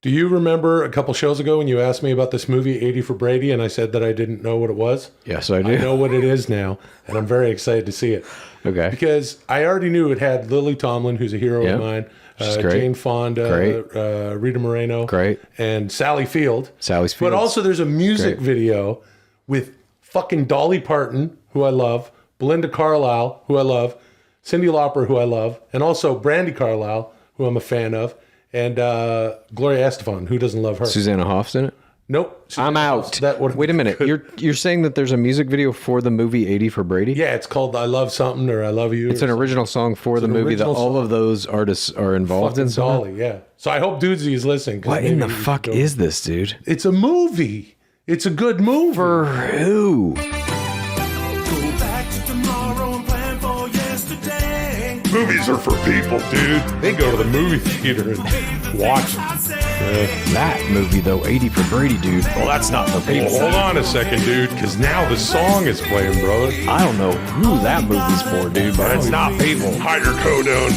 Do you remember a couple shows ago when you asked me about this movie, 80 for Brady, and I said that I didn't know what it was? Yes, I do. I know what it is now, and I'm very excited to see it. Okay. Because I already knew it had Lily Tomlin, who's a hero of mine, Jane Fonda, Rita Moreno, and Sally Field. But also there's a music video with fucking Dolly Parton, who I love, Belinda Carlisle, who I love, Cyndi Lauper, who I love, and also Brandy Carlisle, who I'm a fan of, and Gloria Estefan, who doesn't love her. Susanna Hoff's in it? Nope. I'm out. Wait a minute. You're saying that there's a music video for the movie 80 for Brady? Yeah, it's called I Love Something or I Love You. It's an original song for the movie that all of those artists are involved in. Dolly, yeah. So I hope Dudesy is listening. What in the fuck is this, dude? It's a movie. It's a good movie. For who? Movies are for people, dude. They go to the movie theater and watch them. That movie, though, 80 for Brady, dude. Well, that's not for people. Well, hold on a second, dude, because now the song is playing, brother. I don't know who that movie's for, dude, but it's not people. Hydrocodone.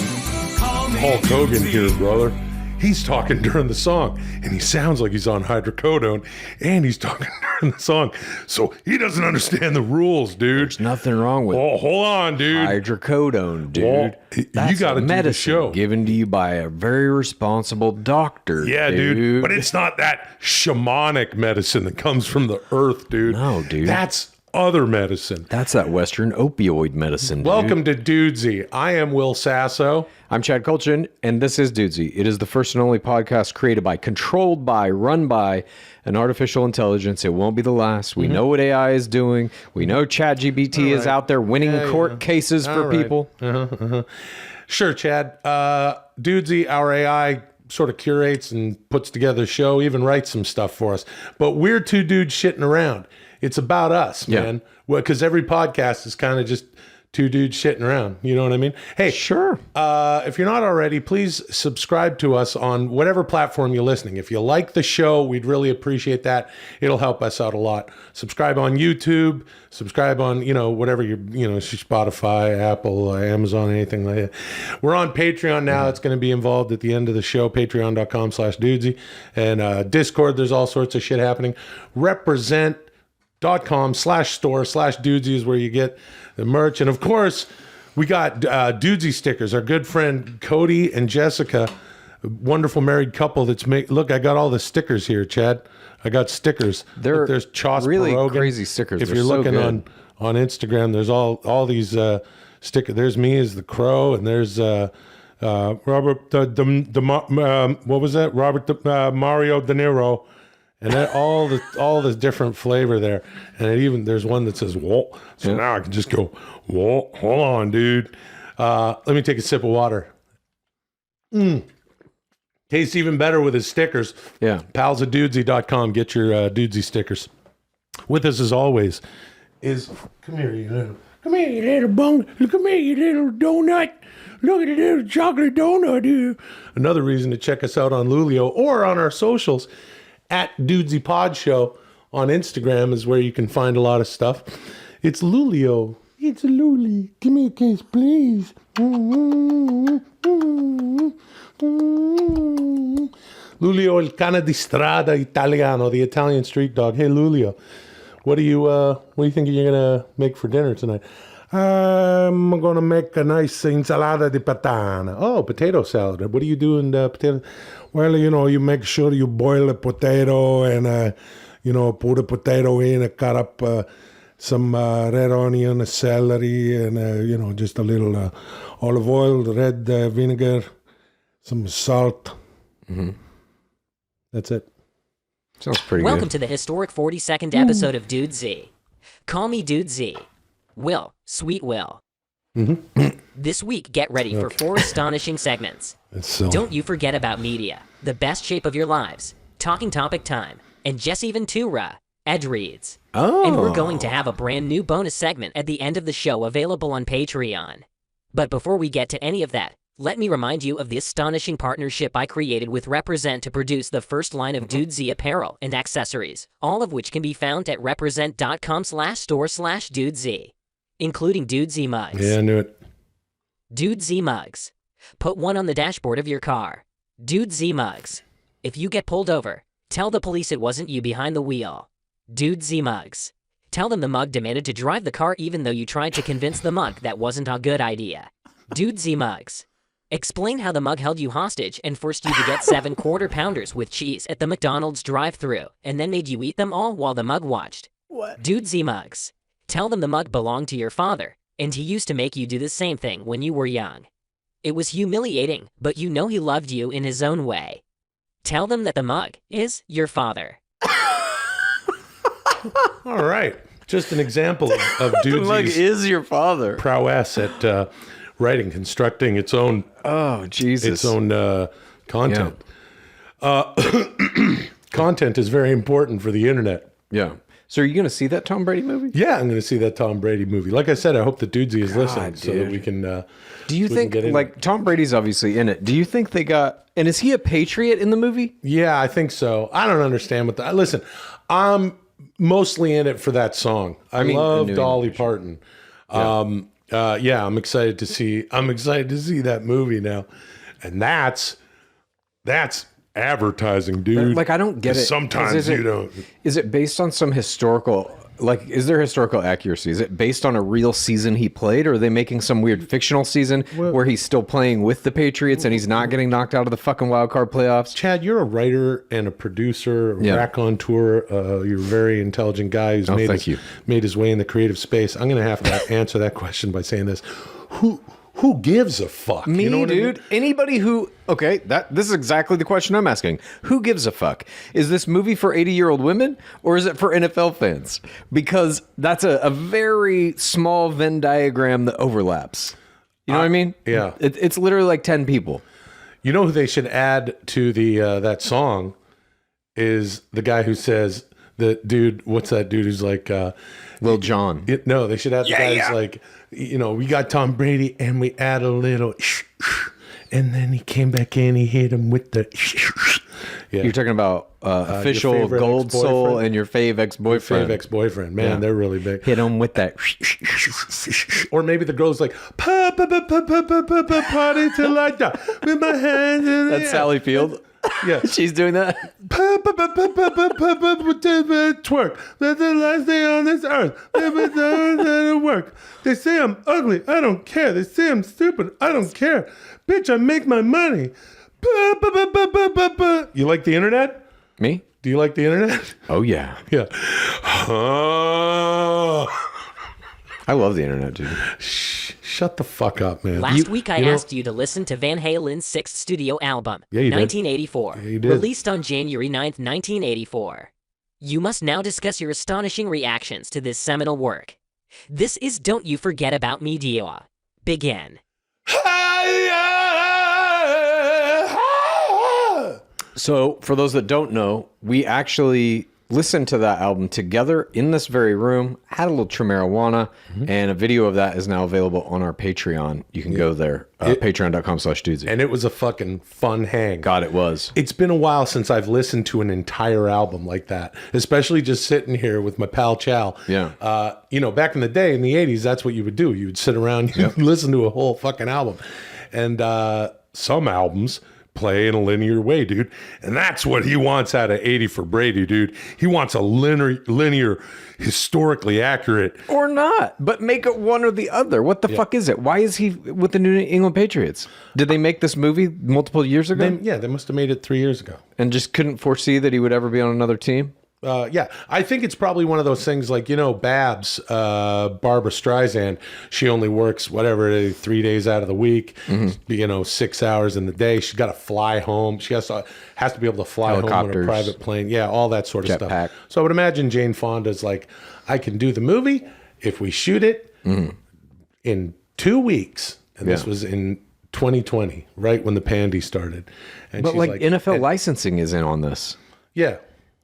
Hulk Hogan here, brother. He's talking during the song, and he sounds like he's on hydrocodone, and he's talking during the song. So he doesn't understand the rules, dude. There's nothing wrong with hold on, dude. Hydrocodone, dude. Well, you got to do the show. Given to you by a very responsible doctor. Yeah, dude. But it's not that shamanic medicine that comes from the earth, dude. No, dude. That's other medicine. That's that Western opioid medicine, dude. Welcome to Dudesy. I am Will Sasso. I'm Chad Kultgen, and this is Dudesy. It is the first and only podcast created by, controlled by, run by an artificial intelligence. It won't be the last. We know what AI is doing. We know ChatGPT is out there winning court cases for people. Sure, Chad. Dudesy, our AI sort of curates and puts together a show, even writes some stuff for us. But we're two dudes shitting around. It's about us, man. Well, because every podcast is kind of just two dudes shitting around. You know what I mean? Hey, sure. If you're not already, please subscribe to us on whatever platform you're listening. If you like the show, we'd really appreciate that. It'll help us out a lot. Subscribe on YouTube. Subscribe on, whatever Spotify, Apple, Amazon, anything like that. We're on Patreon now. It's going to be involved at the end of the show. Patreon.com/Dudesy. And Discord, there's all sorts of shit happening. Represent.com/store/Dudesy is where you get the merch. And of course, we got Dudesy stickers. Our good friend Cody and Jessica, a wonderful married couple that's look, I got all the stickers here, Chad. I got stickers. There's Chos really Pierogan. Crazy stickers. If you're looking on Instagram, there's all these stickers. There's me as the crow, and there's Robert what was that? Mario De Niro. And then all the different flavor there, and there's one that says "Whoa." So now I can just go "Whoa." Hold on, dude. Let me take a sip of water. Tastes even better with his stickers. Yeah, palsofdudesy.com. Get your Dudesy stickers. With us as always is come here, you little bung. Come here, you little donut. Look at the little chocolate donut here. Another reason to check us out on Lulio or on our socials. At Dudesy Pod Show on Instagram is where you can find a lot of stuff. It's Lulio. It's a Luli. Give me a case, please. Lulio il cane di strada italiano, the Italian street dog. Hey, Lulio, what do you think you're gonna make for dinner tonight? I'm gonna make a nice insalata di patana. Oh, potato salad. What do you do in potato? Well, you make sure you boil a potato and, put a potato in and cut up some red onion, a celery, and, just a little olive oil, red vinegar, some salt. Mm-hmm. That's it. Sounds pretty good. Welcome to the historic 42nd episode of Dudesy. Call me Dudesy. Will, sweet Will. Mm-hmm. This week, get ready for 4 astonishing segments. Don't you forget about media, the best shape of your lives, talking topic time, and Jesse Ventura, Edge Reads. Oh. And we're going to have a brand new bonus segment at the end of the show available on Patreon. But before we get to any of that, let me remind you of the astonishing partnership I created with Represent to produce the first line of Dudesy apparel and accessories, all of which can be found at represent.com/store/Dudesy. Including Dudesy mugs. Yeah, I knew it. Dudesy mugs. Put one on the dashboard of your car. Dudesy mugs. If you get pulled over, tell the police it wasn't you behind the wheel. Dudesy mugs. Tell them the mug demanded to drive the car even though you tried to convince the mug that wasn't a good idea. Dudesy mugs. Explain how the mug held you hostage and forced you to get 7 quarter-pounders with cheese at the McDonald's drive-thru and then made you eat them all while the mug watched. What? Dudesy mugs. Tell them the mug belonged to your father, and he used to make you do the same thing when you were young. It was humiliating, but you know he loved you in his own way. Tell them that the mug is your father. All right. Just an example of The mug Dudesy's is your father. prowess at writing, constructing its own Oh, Jesus. content. Content is very important for the internet. Yeah. So are you going to see that Tom Brady movie? Yeah, I'm going to see that Tom Brady movie. Like I said, I hope that Dudesy is listening so that dude. we can. Do you we think, can get in like, Tom Brady's obviously in it. Do you think they got, and is he a Patriot in the movie? Yeah, I think so. I don't understand what that. Listen, I'm mostly in it for that song. I mean, love New Dolly England. Parton. Yeah, I'm excited to see. I'm excited to see that movie now, and that's advertising, dude. Like, I don't get it. Sometimes Is it- you don't. Is it based on some historical, like, is there historical accuracy? Is it based on a real season he played, or are they making some weird fictional season where he's still playing with the Patriots and he's not getting knocked out of the fucking wild card playoffs? Chad, you're a writer and a producer, a Yeah. raconteur. You're a very intelligent guy who's thank you. made his way in the creative space. I'm going to have to answer that question by saying this: Who gives a fuck? Me, You know what I mean? dude. Anybody who this is exactly the question I'm asking. Who gives a fuck? Is this movie for 80-year-old women or is it for NFL fans? Because that's a very small Venn diagram that overlaps. You know what I mean? yeah. It's literally like 10 people. You know who they should add to the that song is the guy who says the dude. What's that dude who's like? Lil Jon. No, they should add the guy who's like, we got Tom Brady and we add a little, and then he came back in. He hit him with the. Yeah. You're talking about official favorite Gold Soul ex-boyfriend? and your fave ex-boyfriend. Fave ex-boyfriend, man, Yeah. they're really big. Hit him with that. Or maybe the girl's like, party till I die with my hands in the That's air. Sally Field. Yeah. She's doing that. Twerk. That's the last day on this earth. That'll work. They say I'm ugly. I don't care. They say I'm stupid. I don't care. Bitch, I make my money. You like the internet? Me? Do you like the internet? Oh, yeah. Yeah. I love the internet, dude. Shut the fuck up, man. Last week I asked you to listen to Van Halen's 6th studio album, Yeah, you did. 1984, Yeah, you did. released on January 9th, 1984. You must now discuss your astonishing reactions to this seminal work. This is Don't You Forget About Me, Dio. Begin. So, for those that don't know, we actually listened to that album together in this very room, had a little trim marijuana, and a video of that is now available on our Patreon. You can go there, patreon.com/Dudesy. And it was a fucking fun hang. God, it was. It's been a while since I've listened to an entire album like that, especially just sitting here with my pal Chow. Yeah. Back in the day, in the 80s, that's what you would do. You would sit around and listen to a whole fucking album. And some albums play in a linear way, dude. And that's what he wants out of 80 for Brady, dude. He wants a linear, historically accurate. Or not, but make it one or the other. What the fuck is it? Why is he with the New England Patriots? Did they make this movie multiple years ago They must have made it 3 years ago. and just couldn't foresee that he would ever be on another team? I think it's probably one of those things like, Babs, Barbara Streisand, she only works 3 days out of the week, 6 hours in the day. She's got to fly home. She has to be able to fly home on a Helicopters. private plane. Yeah, all that sort of Jetpack. stuff. So I would imagine Jane Fonda's like, I can do the movie if we shoot it in 2 weeks. And this was in 2020, right when the pandy started. And But she's like NFL licensing is in on this. Yeah.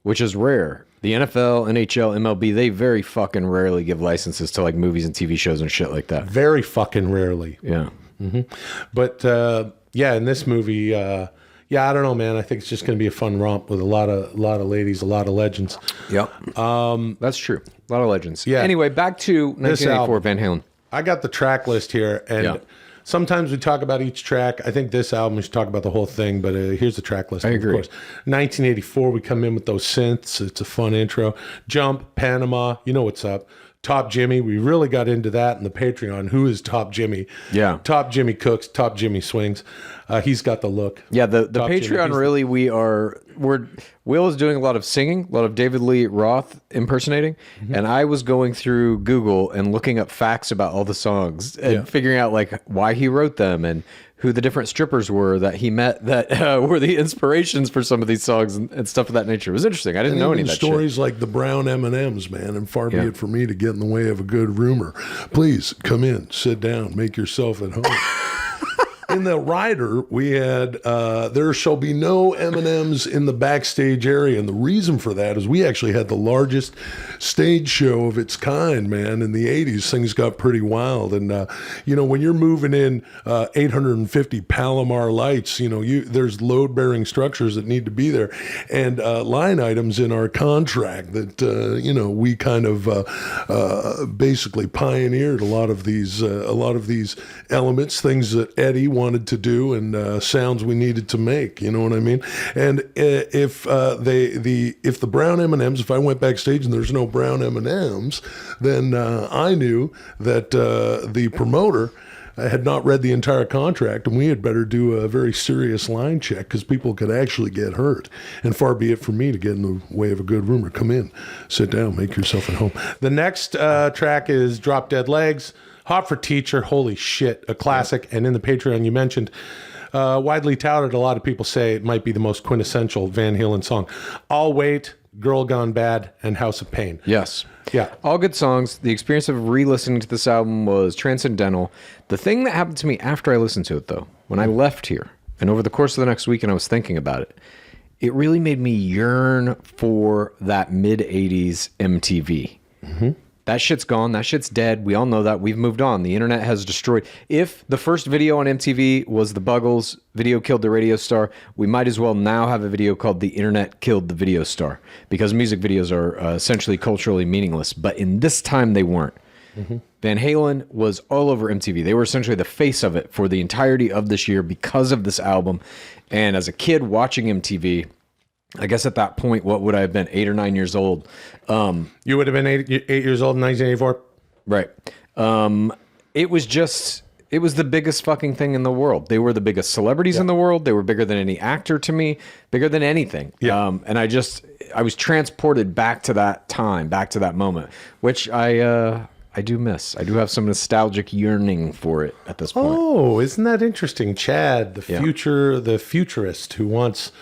Which is rare. The NFL, NHL, MLB, they very fucking rarely give licenses to like movies and TV shows and shit like that. Very fucking rarely. Yeah. But in this movie, I don't know, man. I think it's just going to be a fun romp with a lot of ladies, a lot of legends. Yep. That's true. A lot of legends. Yeah. Anyway, back to 1984 album. Van Halen. I got the track list here, and Yeah. Sometimes we talk about each track. I think this album we should talk about the whole thing, but here's the track list. I agree. Of course, 1984. We come in with those synths. It's a fun intro. Jump, Panama. You know what's up. Top Jimmy. We really got into that in the Patreon. Who is Top Jimmy? Yeah. Top Jimmy cooks. Top Jimmy swings. He's got the look. Yeah, the Top Patreon Jimmy. really Will is doing a lot of singing, a lot of David Lee Roth impersonating, and I was going through Google and looking up facts about all the songs and figuring out like why he wrote them and who the different strippers were that he met that were the inspirations for some of these songs and stuff of that nature. It was interesting. I didn't know any of that stories shit. like the brown M&Ms, man, and far be it for me to get in the way of a good rumor. Please come in, sit down, make yourself at home. In the rider, we had there shall be no M&Ms in the backstage area, and the reason for that is we actually had the largest stage show of its kind, man. In the 80s, things got pretty wild, and when you're moving in 850 Palomar lights, there's load-bearing structures that need to be there, and line items in our contract that we kind of basically pioneered a lot of these elements, things that Eddie wanted to do, and sounds we needed to make. You know what I mean? And if the brown M&Ms, if I went backstage and there's no brown M&Ms, then I knew that the promoter had not read the entire contract, and we had better do a very serious line check because people could actually get hurt. And far be it from me to get in the way of a good rumor. Come in, sit down, make yourself at home. The next track is Drop Dead Legs. Hot for Teacher, holy shit, a classic. And in the Patreon, you mentioned widely touted. A lot of people say it might be the most quintessential Van Halen song. I'll Wait, Girl Gone Bad, and House of Pain. Yes. Yeah. All good songs. The experience of re-listening to this album was transcendental. The thing that happened to me after I listened to it, though, when I left here, and over the course of the next week and I was thinking about it, it really made me yearn for that mid-'80s MTV. Mm-hmm. That shit's gone. That shit's dead. We all know that. We've moved on. The internet has destroyed. If the first video on MTV was the Buggles, Video Killed the Radio Star, we might as well now have a video called The Internet Killed the Video Star, because music videos are essentially culturally meaningless. But in this time, they weren't. Mm-hmm. Van Halen was all over MTV. They were essentially the face of it for the entirety of this year because of this album. And as a kid watching MTV, I guess at that point, what would I have been, 8 or 9 years old? You would have been 8 years old in 1984? Right. It was the biggest fucking thing in the world. They were the biggest celebrities in the world. They were bigger than any actor to me, bigger than anything. Yeah. And I was transported back to that time, back to that moment, which I do miss. I do have some nostalgic yearning for it at this point. Oh, isn't that interesting? Chad, the futurist who wants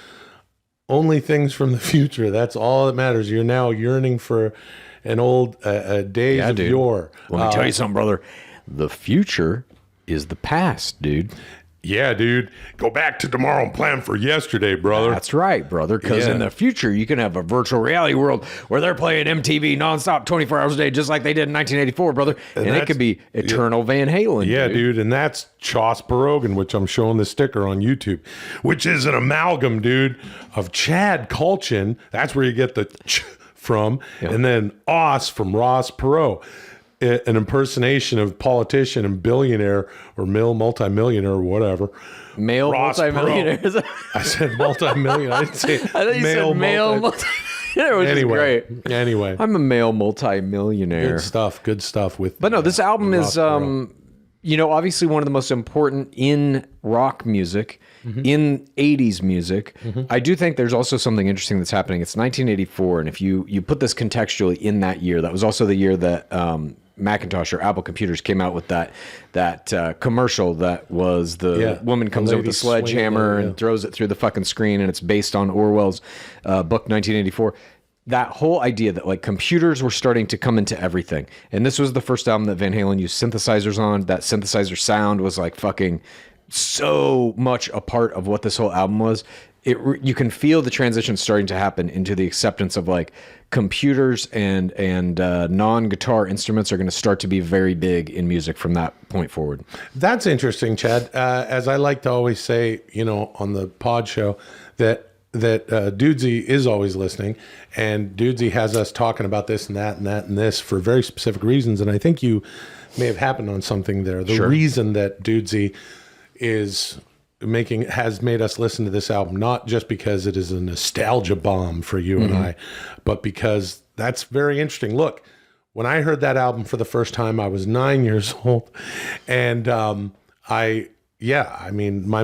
only things from the future. That's all that matters. You're now yearning for an old days of yore. Let me tell you something, brother. The future is the past, dude. Yeah, dude. Go back to tomorrow and plan for yesterday, brother. That's right, brother. Because in the future, you can have a virtual reality world where they're playing MTV nonstop 24 hours a day, just like they did in 1984, brother. And it could be eternal Van Halen. Yeah, dude. And that's Chos Pierogan, which I'm showing the sticker on YouTube, which is an amalgam, dude, of Chad Kultgen. That's where you get the ch from. Yep. And then Os from Ross Perot. An impersonation of politician and billionaire or multimillionaire or whatever. Male multimillionaires. I said multimillionaire. I didn't say I thought you said male multimillionaire, which is great. Anyway. I'm a male multimillionaire. Good stuff. But no, this album is, obviously one of the most important in rock music, in 80s music. I do think there's also something interesting that's happening. It's 1984, and if you put this contextually in that year, that was also the year that Macintosh or Apple computers came out with that commercial that was the woman comes in with a sledgehammer and throws it through the fucking screen, and it's based on Orwell's book 1984. That whole idea that like computers were starting to come into everything, and this was the first album that Van Halen used synthesizers on. That synthesizer sound was like fucking so much a part of what this whole album was. You can feel the transition starting to happen into the acceptance of like computers and non-guitar instruments are going to start to be very big in music from that point forward. That's interesting, Chad. As I like to always say, on the pod show, that Dudesy is always listening, and Dudesy has us talking about this and that and that and this for very specific reasons. And I think you may have happened on something there. The reason that Dudesy has made us listen to this album, not just because it is a nostalgia bomb for you and I, but because that's very interesting. Look, when I heard that album for the first time, I was 9 years old, and my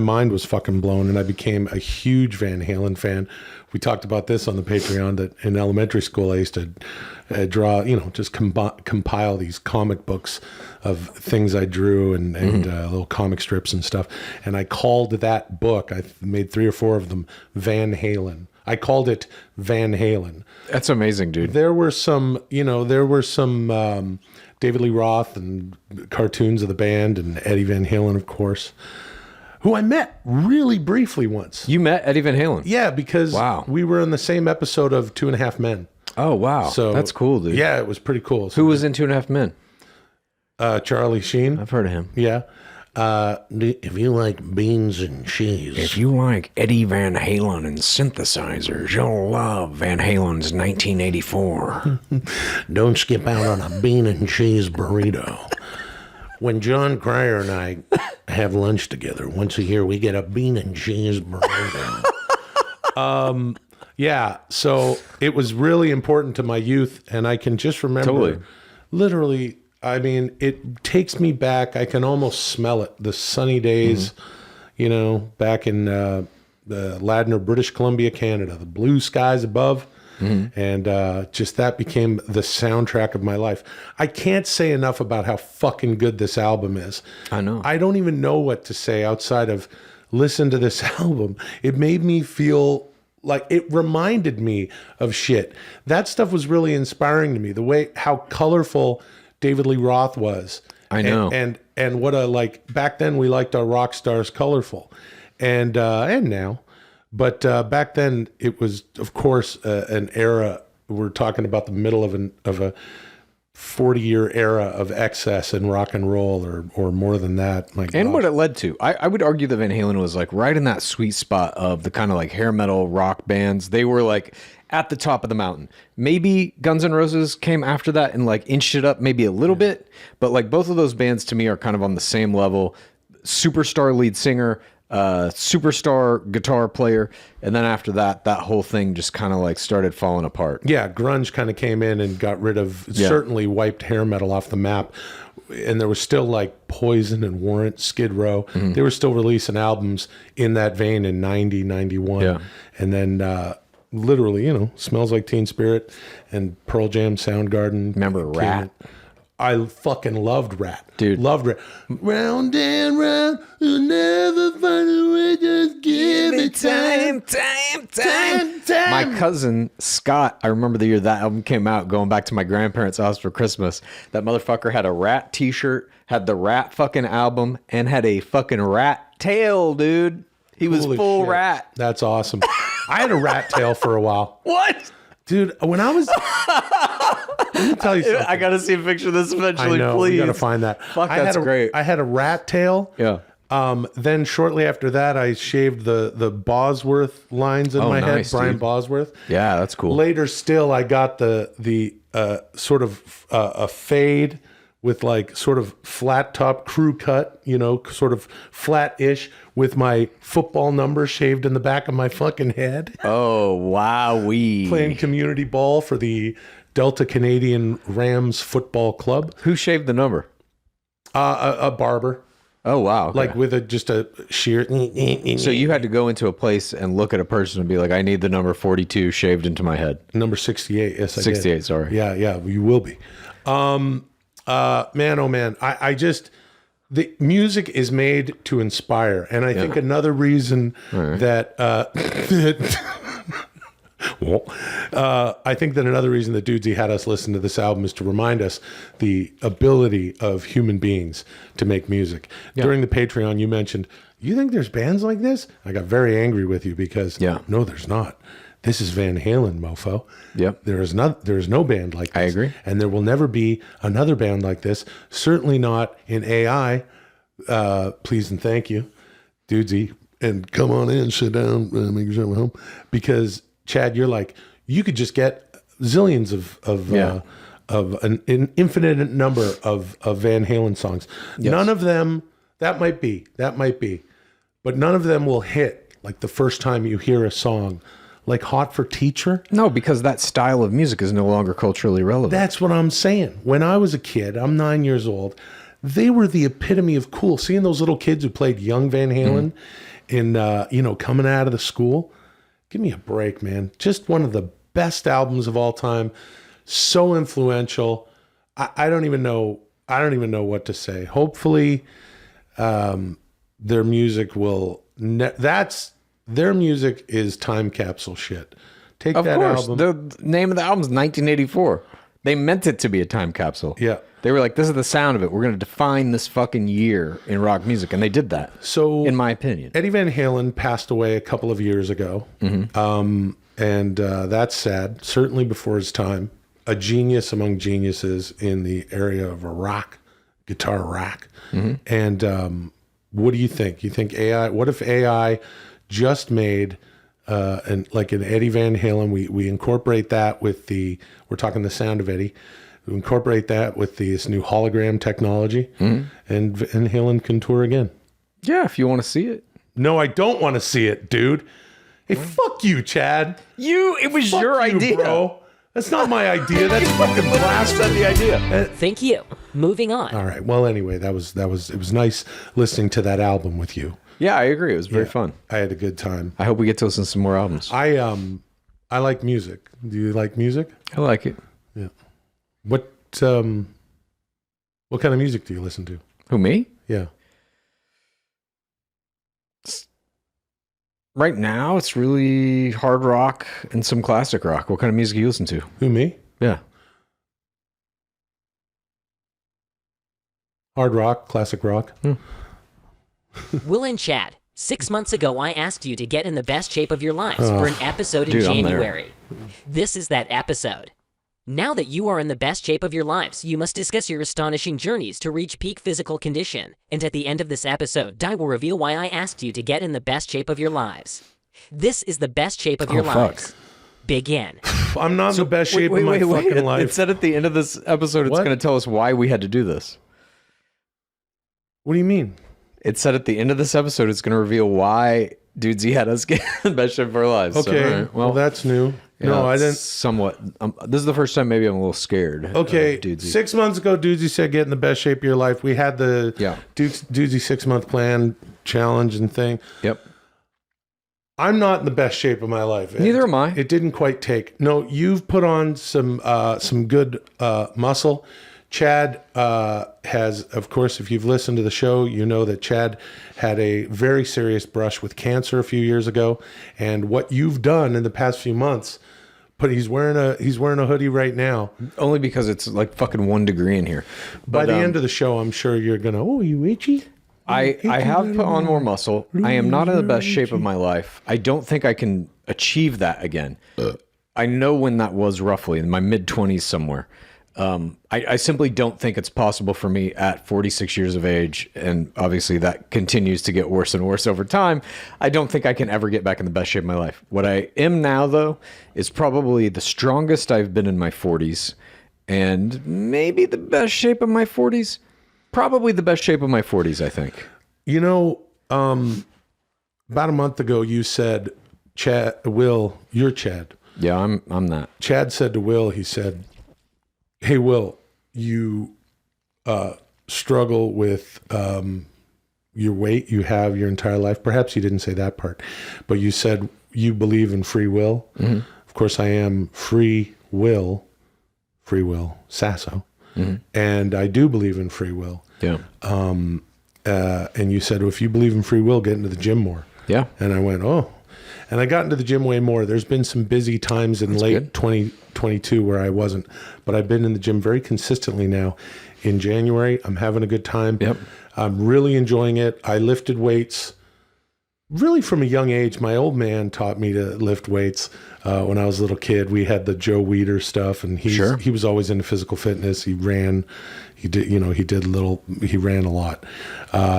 mind was fucking blown, and I became a huge Van Halen fan. We talked about this on the Patreon, that in elementary school I used to draw, just compile these comic books of things I drew and little comic strips and stuff. And I called that book, I made 3 or 4 of them, Van Halen. I called it Van Halen. That's amazing, dude. There were some David Lee Roth and cartoons of the band, and Eddie Van Halen, of course, who I met really briefly once. You met Eddie Van Halen? Yeah, because we were in the same episode of 2.5 Men. Oh, wow. So that's cool, dude. Yeah, it was pretty cool. So who was in 2.5 Men? Charlie Sheen. I've heard of him. Yeah. If you like beans and cheese. If you like Eddie Van Halen and synthesizers, you'll love Van Halen's 1984. Don't skip out on a bean and cheese burrito. When John Cryer and I have lunch together once a year, we get a bean and cheese burrito. Yeah, so it was really important to my youth, and I can just remember literally, I mean, it takes me back. I can almost smell it. The sunny days, back in the Ladner, British Columbia, Canada, the blue skies above. And just that became the soundtrack of my life. I can't say enough about how fucking good this album is. I know. I don't even know what to say outside of listen to this album. It made me feel like, it reminded me of shit. That stuff was really inspiring to me. The way, how colorful David Lee Roth was. I know. And what back then we liked our rock stars colorful. And now. But back then, it was, of course, an era. We're talking about the middle of a 40-year era of excess in rock and roll, or more than that. And what it led to. I would argue that Van Halen was like right in that sweet spot of the kind of like hair metal rock bands. They were like at the top of the mountain. Maybe Guns N' Roses came after that and like inched it up maybe a little bit. But like both of those bands to me are kind of on the same level. Superstar lead singer, superstar guitar player, and then after that whole thing just kind of like started falling apart. Yeah, grunge kind of came in and got rid of, certainly wiped hair metal off the map, and there was still like Poison and Warrant, Skid Row. They were still releasing albums in that vein in 90, 91, and then literally, Smells Like Teen Spirit and Pearl Jam, Soundgarden. Remember Rat? I fucking loved Rat. Dude. Loved Rat. Round and round, you'll never find a way, just give it time. My cousin, Scott, I remember the year that album came out, going back to my grandparents' house for Christmas. That motherfucker had a Rat t-shirt, had the Rat fucking album, and had a fucking rat tail, dude. He was Holy full shit. Rat. That's awesome. I had a rat tail for a while. What? Dude, when I was... Let me tell you something. I gotta see a picture of this eventually, I know, please. we gotta find that. Fuck, that's great. I had a rat tail. Yeah. Then shortly after that, I shaved the Bosworth lines in my nice, head. Brian dude. Bosworth. Yeah, that's cool. Later still, I got the sort of a fade with like sort of flat top crew cut, sort of flat-ish with my football number shaved in the back of my fucking head. Oh, wowee. Playing community ball for the Delta Canadian Rams Football Club. Who shaved the number? A barber. Oh, wow. Okay. Like with just a sheer... So you had to go into a place and look at a person and be like, I need the number 42 shaved into my head. Number 68, yes, I 68, did. sorry. Yeah, you will be. Man, oh man, I just... The music is made to inspire. And I think another reason that... I think that another reason that Dudesy had us listen to this album is to remind us the ability of human beings to make music. Yeah. During the Patreon, you mentioned, you think there's bands like this? I got very angry with you because no, there's not. This is Van Halen, mofo. Yep. There is no band like this. I agree. And there will never be another band like this. Certainly not in AI. Please and thank you. Dudesy, and come on in, sit down, make yourself at home. Because Chad, you're like, you could just get zillions of an infinite number of Van Halen songs. Yes. None of them, that might be, but none of them will hit like the first time you hear a song, like Hot for Teacher. No, because that style of music is no longer culturally relevant. That's what I'm saying. When I was a kid, I'm 9 years old, they were the epitome of cool. Seeing those little kids who played young Van Halen in, coming out of the school, give me a break, man. Just one of the best albums of all time. So influential. I don't even know what to say. Hopefully, their music will. Their music is time capsule shit. Take of that course, album. the name of the album is 1984. They meant it to be a time capsule. Yeah. They were like, this is the sound of it. We're going to define this fucking year in rock music. And they did that, So, in my opinion. Eddie Van Halen passed away a couple of years ago. And that's sad. Certainly before his time. A genius among geniuses in the area of guitar rock. And what do you think? You think AI, what if AI just made an Eddie Van Halen? We incorporate that with we're talking the sound of Eddie. We incorporate that with this new hologram technology, and Van Halen can tour again. Yeah, if you want to see it. No, I don't want to see it, dude. Hey, fuck you, Chad. It was Fuck your you, idea. bro. That's not my idea. That's fucking blasphemy. the idea. Thank you. Moving on. All right. Well, anyway, it was nice listening to that album with you. Yeah, I agree. It was very fun. I had a good time. I hope we get to listen to some more albums. I like music. Do you like music? I like it. Yeah. What kind of music do you listen to? Who, me? Yeah. Right now, it's really hard rock and some classic rock. What kind of music do you listen to? Who, me? Yeah. Hard rock, classic rock. Will and Chad, 6 months ago, I asked you to get in the best shape of your lives for an episode in dude, I'm there. January. This is that episode. Now that you are in the best shape of your lives, you must discuss your astonishing journeys to reach peak physical condition. And at the end of this episode, I will reveal why I asked you to get in the best shape of your lives. This is the best shape of your lives. Begin. I'm not in the best shape of my fucking life. It said at the end of this episode, it's What? going to tell us why we had to do this. What do you mean? It said at the end of this episode, it's going to reveal why Dudesy had us get in the best shape of our lives. Okay. So, all right, well, that's new. yeah, No, I it's didn't. Somewhat. This is the first time maybe I'm a little scared. Okay, of Dudesy. 6 months ago, Dudesy said get in the best shape of your life. We had the Dudesy 6 month plan challenge and thing. Yep. I'm not in the best shape of my life. Neither am I. It didn't quite take. No, you've put on some good muscle. Chad has, of course, if you've listened to the show, you know that Chad had a very serious brush with cancer a few years ago, and what you've done in the past few months. But he's wearing a hoodie right now. Only because it's like fucking 1 degree in here. By the end of the show, I'm sure you're gonna. Oh, you itchy? I have put on more muscle. I am not in the best shape of my life. I don't think I can achieve that again. I know when that was roughly in my mid-20s somewhere. I simply don't think it's possible for me at 46 years of age, and obviously that continues to get worse and worse over time. I don't think I can ever get back in the best shape of my life. What I am now, though, is probably the strongest I've been in my 40s, and maybe the best shape of my 40s. Probably the best shape of my 40s, I think. You know, about a month ago, you said, Chad, Will, you're Chad. Yeah, I'm that. Chad said to Will, he said, hey, Will, you struggle with your weight you have your entire life. Perhaps you didn't say that part, but you said you believe in free will. Mm-hmm. Of course, I am free will, Sasso. Mm-hmm. And I do believe in free will. Yeah. And you said, well, if you believe in free will, get into the gym more. Yeah. And I went, oh. And I got into the gym way more. There's been some busy times in late 2022 where I wasn't. But I've been in the gym very consistently now. In January, I'm having a good time. Yep. I'm really enjoying it. I lifted weights really from a young age, my old man taught me to lift weights. When I was a little kid, we had the Joe Weider stuff, and he was always into physical fitness. He ran, he ran a lot.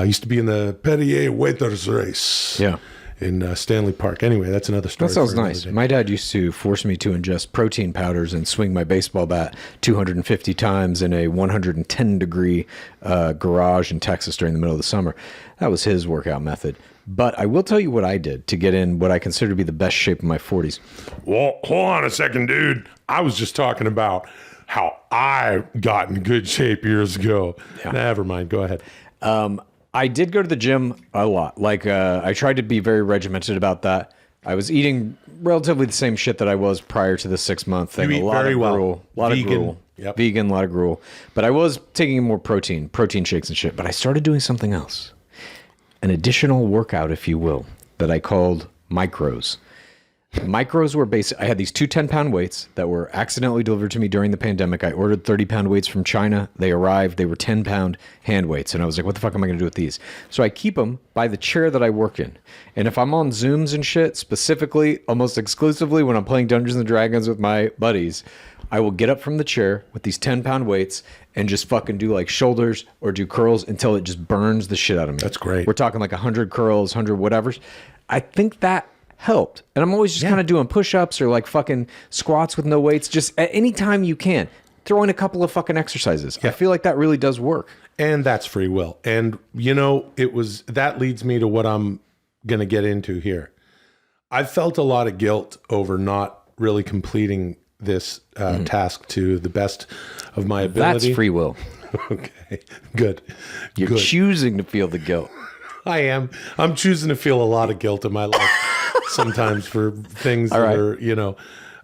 Used to be in the Perrier Waiters race. Yeah. In Stanley Park. Anyway, that's another story. That sounds nice. My dad used to force me to ingest protein powders and swing my baseball bat 250 times in a 110 degree garage in Texas during the middle of the summer. That was his workout method. But I will tell you what I did to get in what I consider to be the best shape of my 40s. Well, hold on a second, dude. I was just talking about how I got in good shape years ago. Yeah. Never mind. Go ahead. I did go to the gym a lot. Like, I tried to be very regimented about that. I was eating relatively the same shit that I was prior to the 6-month thing. You eat very well. A lot of gruel. Yep. Vegan, a lot of gruel. But I was taking in more protein shakes and shit. But I started doing something else. An additional workout, if you will, that I called micros. Micros were I had these 2 10-pound weights that were accidentally delivered to me during the pandemic. I ordered 30-pound weights from China. They arrived. They were 10-pound hand weights. And I was like, what the fuck am I going to do with these? So I keep them by the chair that I work in. And if I'm on Zooms and shit, specifically, almost exclusively when I'm playing Dungeons and Dragons with my buddies, I will get up from the chair with these 10-pound weights and just fucking do like shoulders or do curls until it just burns the shit out of me. That's great. We're talking like 100 curls, 100 whatevers. I think that helped. And I'm always just kind of doing push-ups or like fucking squats with no weights, just at any time you can. Throw in a couple of fucking exercises. Yeah. I feel like that really does work. And that's free will. And, that leads me to what I'm going to get into here. I've felt a lot of guilt over not really completing this task to the best of my ability. That's free will. Okay, good. You're choosing to feel the guilt. I am. I'm choosing to feel a lot of guilt in my life sometimes for things that are,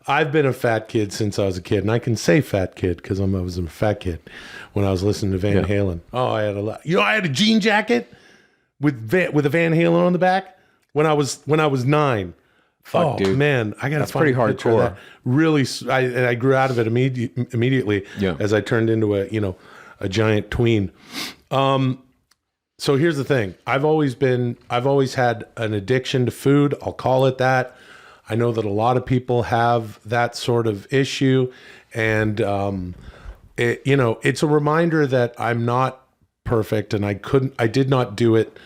I've been a fat kid since I was a kid, and I can say fat kid because I was a fat kid when I was listening to Van Halen. Oh, I had a lot. I had a jean jacket with a Van Halen on the back when I was 9. Fuck, dude. Man, I got to find pretty hardcore. That. Really, I grew out of it immediately as I turned into a giant tween. So here's the thing. I've always had an addiction to food. I'll call it that. I know that a lot of people have that sort of issue. And, it's a reminder that I'm not perfect and I did not do it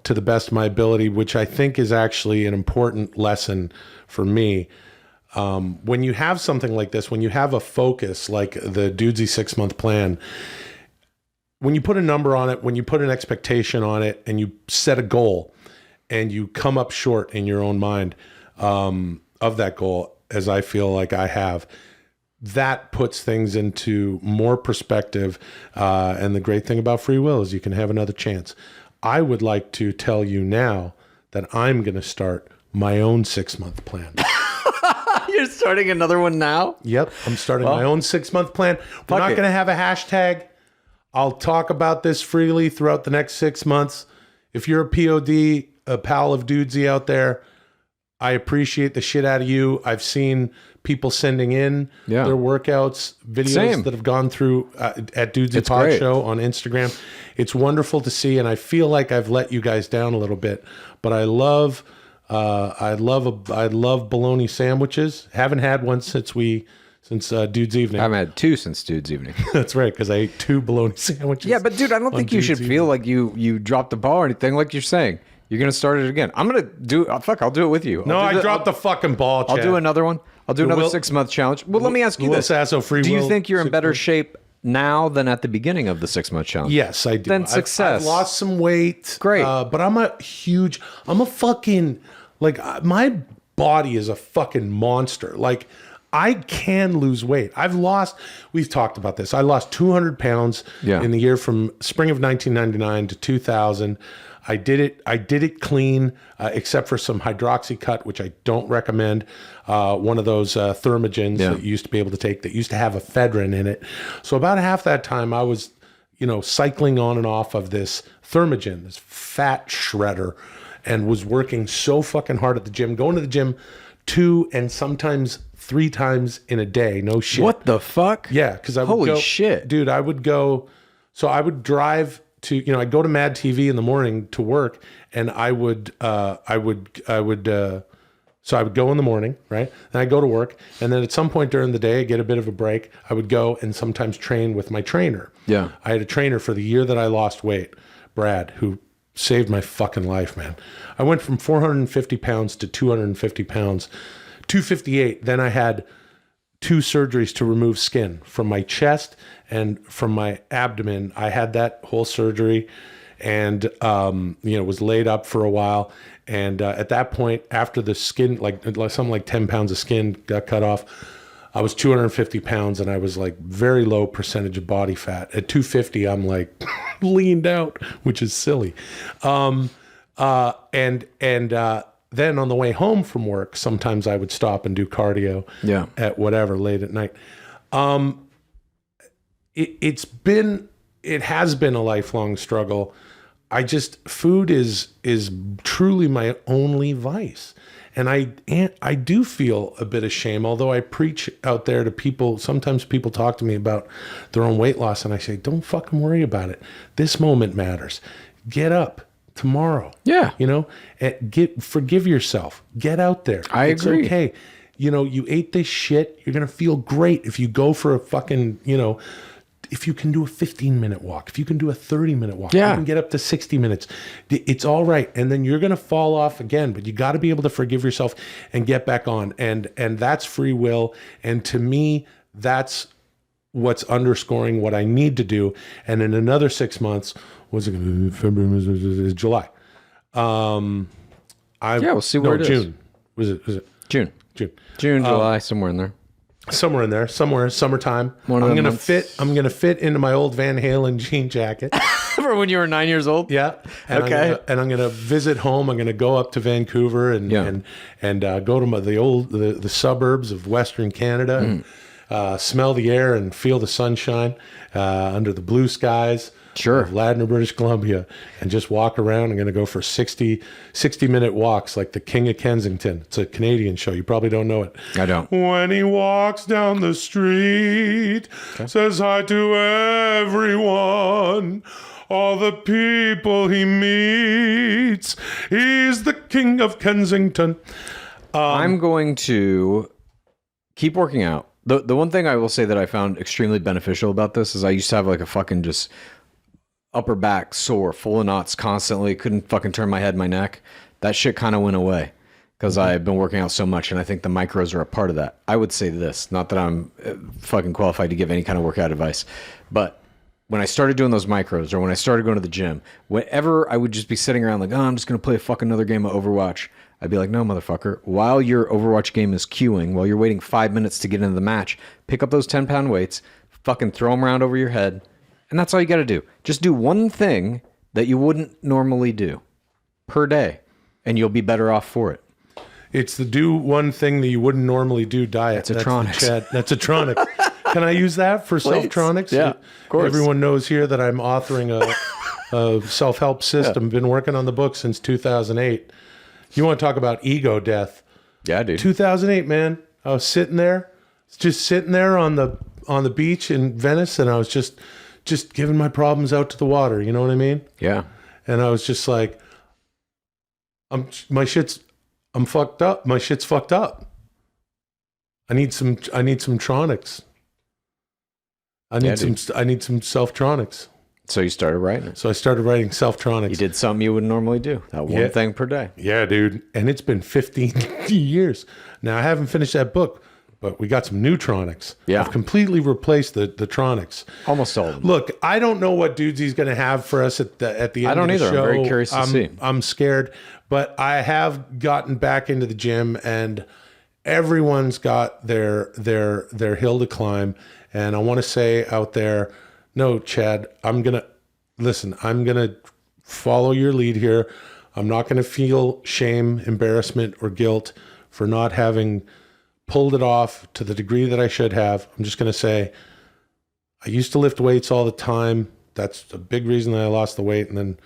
to the best of my ability, which I think is actually an important lesson for me. When you have something like this, when you have a focus like the Dudesy 6-month plan, when you put a number on it, when you put an expectation on it, and you set a goal, and you come up short in your own mind of that goal, as I feel like I have, that puts things into more perspective. And the great thing about free will is you can have another chance. I would like to tell you now that I'm going to start my own 6-month plan. You're starting another one now? Yep, I'm starting my own 6-month plan. We're not going to have a hashtag. I'll talk about this freely throughout the next 6 months. If you're a POD, a pal of Dudesy out there, I appreciate the shit out of you. I've seen people sending in their workouts, videos that have gone through at Dudesy Pod Show on Instagram. It's wonderful to see, and I feel like I've let you guys down a little bit. But I love bologna sandwiches. Haven't had one since Dude's Evening. I haven't had 2 since Dude's Evening. That's right, because I ate 2 bologna sandwiches. Yeah, but dude, I don't think you should feel like you dropped the ball or anything. Like you're saying, you're gonna start it again. I'm gonna do. I'll do it with you. No, I dropped the fucking ball. Chad. I'll do another one. I'll do another 6-month challenge. Well, let me ask you this: Sasso free do you will, think you're in better shape now than at the beginning of the 6-month challenge? Yes, I do. Then success. I've lost some weight. Great, but I'm a fucking my body is a fucking monster. Like, I can lose weight. We've talked about this. I lost 200 pounds in the year from spring of 1999 to 2000. I did it clean, except for some hydroxycut, which I don't recommend. One of those thermogens that you used to be able to take that used to have ephedrine in it. So about half that time I was, cycling on and off of this thermogen, this fat shredder, and was working so fucking hard at the gym, going to the gym 2 and sometimes 3 times in a day. No shit. What the fuck? Yeah, because I would Holy shit. Dude, I would go, so I would drive to, I'd go to Mad TV in the morning to work, and so I would go in the morning, right? And I'd go to work, and then at some point during the day, I get a bit of a break. I would go and sometimes train with my trainer. Yeah. I had a trainer for the year that I lost weight, Brad, who saved my fucking life, man. I went from 450 pounds to 250 pounds, 258. Then I had 2 surgeries to remove skin from my chest and from my abdomen. I had that whole surgery and, was laid up for a while. And at that point, after the skin, something like 10 pounds of skin got cut off, I was 250 pounds and I was like very low percentage of body fat. At 250, I'm like leaned out, which is silly. Then on the way home from work, sometimes I would stop and do cardio at whatever late at night. It has been a lifelong struggle. Food is truly my only vice. And I do feel a bit of shame, although I preach out there to people. Sometimes people talk to me about their own weight loss, and I say, don't fucking worry about it. This moment matters. Get up tomorrow. Yeah. Forgive yourself. Get out there. It's agree. okay. You ate this shit. You're going to feel great if you go for a fucking, if you can do a 15-minute walk, if you can do a 30-minute walk, you can get up to 60 minutes. It's all right. And then you're going to fall off again, but you got to be able to forgive yourself and get back on. And that's free will. And to me, that's what's underscoring what I need to do. And in another 6 months, what's it going to be? February, July. We'll see where it is. June. Was it? June, July, somewhere in there. Somewhere in there, summertime. I'm gonna fit into my old Van Halen jean jacket. For when you were 9 years old? Yeah. And Okay. I'm gonna visit home. I'm gonna go up to Vancouver and go to the suburbs of Western Canada and smell the air and feel the sunshine under the blue skies. Sure. Of Ladner, British Columbia, and just walk around. I'm going to go for 60-minute walks like the King of Kensington. It's a Canadian show. You probably don't know it. I don't. When he walks down the street, says hi to everyone, all the people he meets. He's the King of Kensington. I'm going to keep working out. The one thing I will say that I found extremely beneficial about this is I used to have like a fucking just upper back sore, full of knots constantly, couldn't fucking turn my head, my neck. That shit kind of went away because I've been working out so much, and I think the micros are a part of that. I would say this, not that I'm fucking qualified to give any kind of workout advice, but when I started doing those micros, or when I started going to the gym, whenever I would just be sitting around like, oh, I'm just going to play a fucking another game of Overwatch, I'd be like, no, motherfucker, while your Overwatch game is queuing, while you're waiting 5 minutes to get into the match, pick up those 10-pound weights, fucking throw them around over your head, and that's all you got to do. Just do one thing that you wouldn't normally do per day, and you'll be better off for it. It's the do one thing that you wouldn't normally do diet. That's a Tronics. That's a Tronic. Can I use that for self-Tronics? Yeah, of course. Everyone knows here that I'm authoring a self-help system. Been working on the book since 2008. You want to talk about ego death? Yeah, dude. 2008, man. I was sitting there on the beach in Venice, and I was just giving my problems out to the water. You know what I mean? Yeah. And I was just like, I'm fucked up. My shit's fucked up. I need some Tronics. I need some self-Tronics. So you started writing it. So I started writing self-Tronics. You did something you wouldn't normally do. That one thing per day. Yeah, dude. And it's been 15 years. Now, I haven't finished that book, but we got some new Tronics. Yeah. I've completely replaced the Tronics. Almost all of them. Look, I don't know what Dudesy's going to have for us at the end of the show. I don't either. I'm very curious to see. I'm scared, but I have gotten back into the gym, and everyone's got their hill to climb. And I want to say out there, no, Chad, I'm going to follow your lead here. I'm not going to feel shame, embarrassment, or guilt for not having pulled it off to the degree that I should have. I'm just going to say, I used to lift weights all the time. That's a big reason that I lost the weight. And then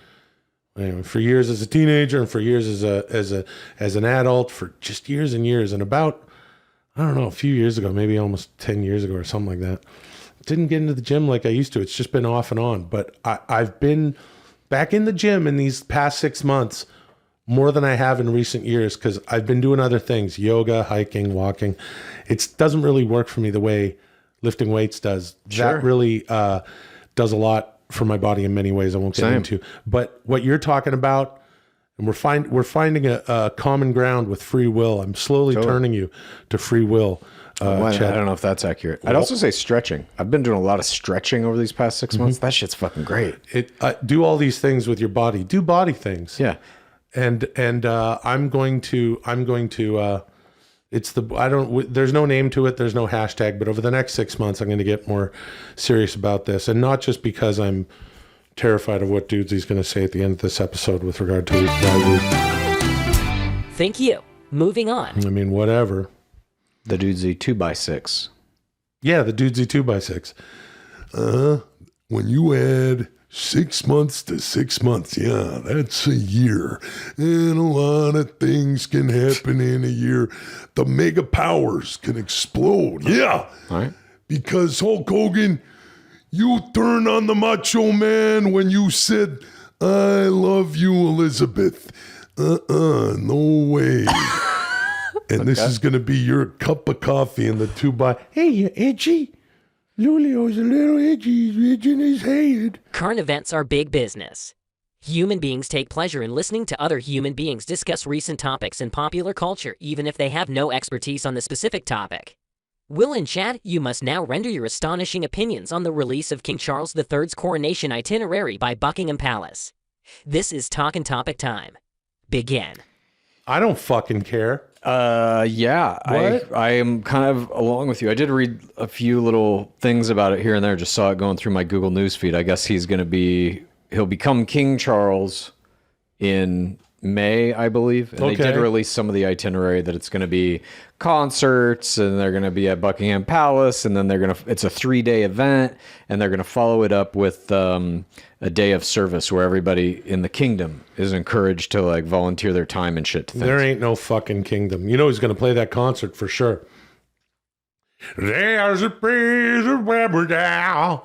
anyway, for years as a teenager and for years as an adult, for just years and years, and about, I don't know, a few years ago, maybe almost 10 years ago or something like that, didn't get into the gym like I used to. It's just been off and on. But I've been back in the gym in these past 6 months more than I have in recent years because I've been doing other things, yoga, hiking, walking. It doesn't really work for me the way lifting weights does. Sure. That really does a lot for my body in many ways I won't get into. But what you're talking about, and we're finding a common ground with free will. I'm slowly turning you to free will. I Chad. don't know if that's accurate. I'd also say stretching. I've been doing a lot of stretching over these past 6 months. That shit's fucking great. Do all these things with your body. Do body things. Yeah. And I'm going to there's no name to it, there's no hashtag, but over the next 6 months I'm going to get more serious about this, and not just because I'm terrified of what Dudesy's going to say at the end of this episode with regard to Thank you. Moving on. I mean, whatever. The Dudesy 2x6. Yeah, the Dudesy 2x6. When you add 6 months to 6 months, yeah, that's a year. And a lot of things can happen in a year. The mega powers can explode. Yeah. All right. Because Hulk Hogan, you turned on the Macho Man when you said, I love you, Elizabeth. No way. And this is going to be your cup of coffee in the 2x. Hey, you edgy? Lulio's a little edgy. He's edging his head. Current events are big business. Human beings take pleasure in listening to other human beings discuss recent topics in popular culture, even if they have no expertise on the specific topic. Will and Chad, you must now render your astonishing opinions on the release of King Charles III's coronation itinerary by Buckingham Palace. This is Talkin' Topic time. Begin. I don't fucking care. Yeah, What? I am kind of along with you. I did read a few little things about it here and there. Just saw it going through my Google News feed. I guess he'll become King Charles in May, I believe. And they did release some of the itinerary that it's going to be concerts, and they're going to be at Buckingham Palace, and then it's a 3-day event, and they're going to follow it up with a day of service where everybody in the kingdom is encouraged to like volunteer their time and shit to things. There ain't no fucking kingdom. You know he's going to play that concert for sure. There's a praise of Webberdow.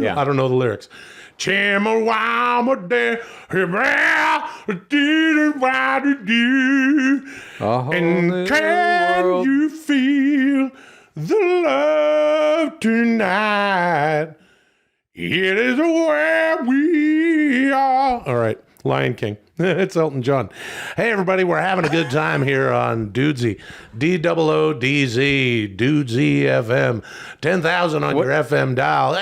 Yeah. I don't know the lyrics. And can you feel the love tonight? It is where we are. All right, Lion King. It's Elton John. Hey, everybody, we're having a good time here on Dudesy. D-O-O-D-Z, Dudesy FM. 10,000 on your FM dial.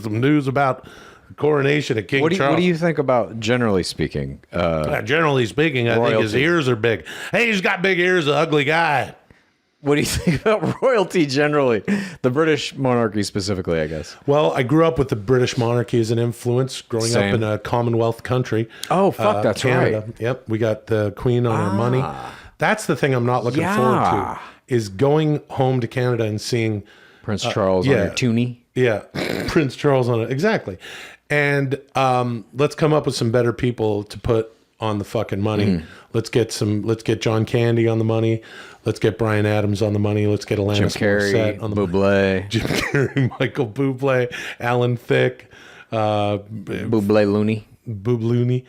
Some news about the coronation of King Charles. What do you think about, generally speaking? Generally speaking, I think his ears are big. Hey, he's got big ears, an ugly guy. What do you think about royalty generally? The British monarchy specifically, I guess. Well, I grew up with the British monarchy as an influence, growing up in a Commonwealth country. Oh, fuck, that's Canada. right. Yep, we got the Queen on our money. That's the thing I'm not looking forward to, is going home to Canada and seeing Prince Charles on your toonie. Yeah, Prince Charles on it. Exactly. And let's come up with some better people to put on the fucking money. Let's get John Candy on the money. Let's get Bryan Adams on the money. Let's get Alanis Jim Carrey, on the Bublé. money. Jim Carrey, Michael Bublé, Alan Thicke, Bublé Looney. Looney.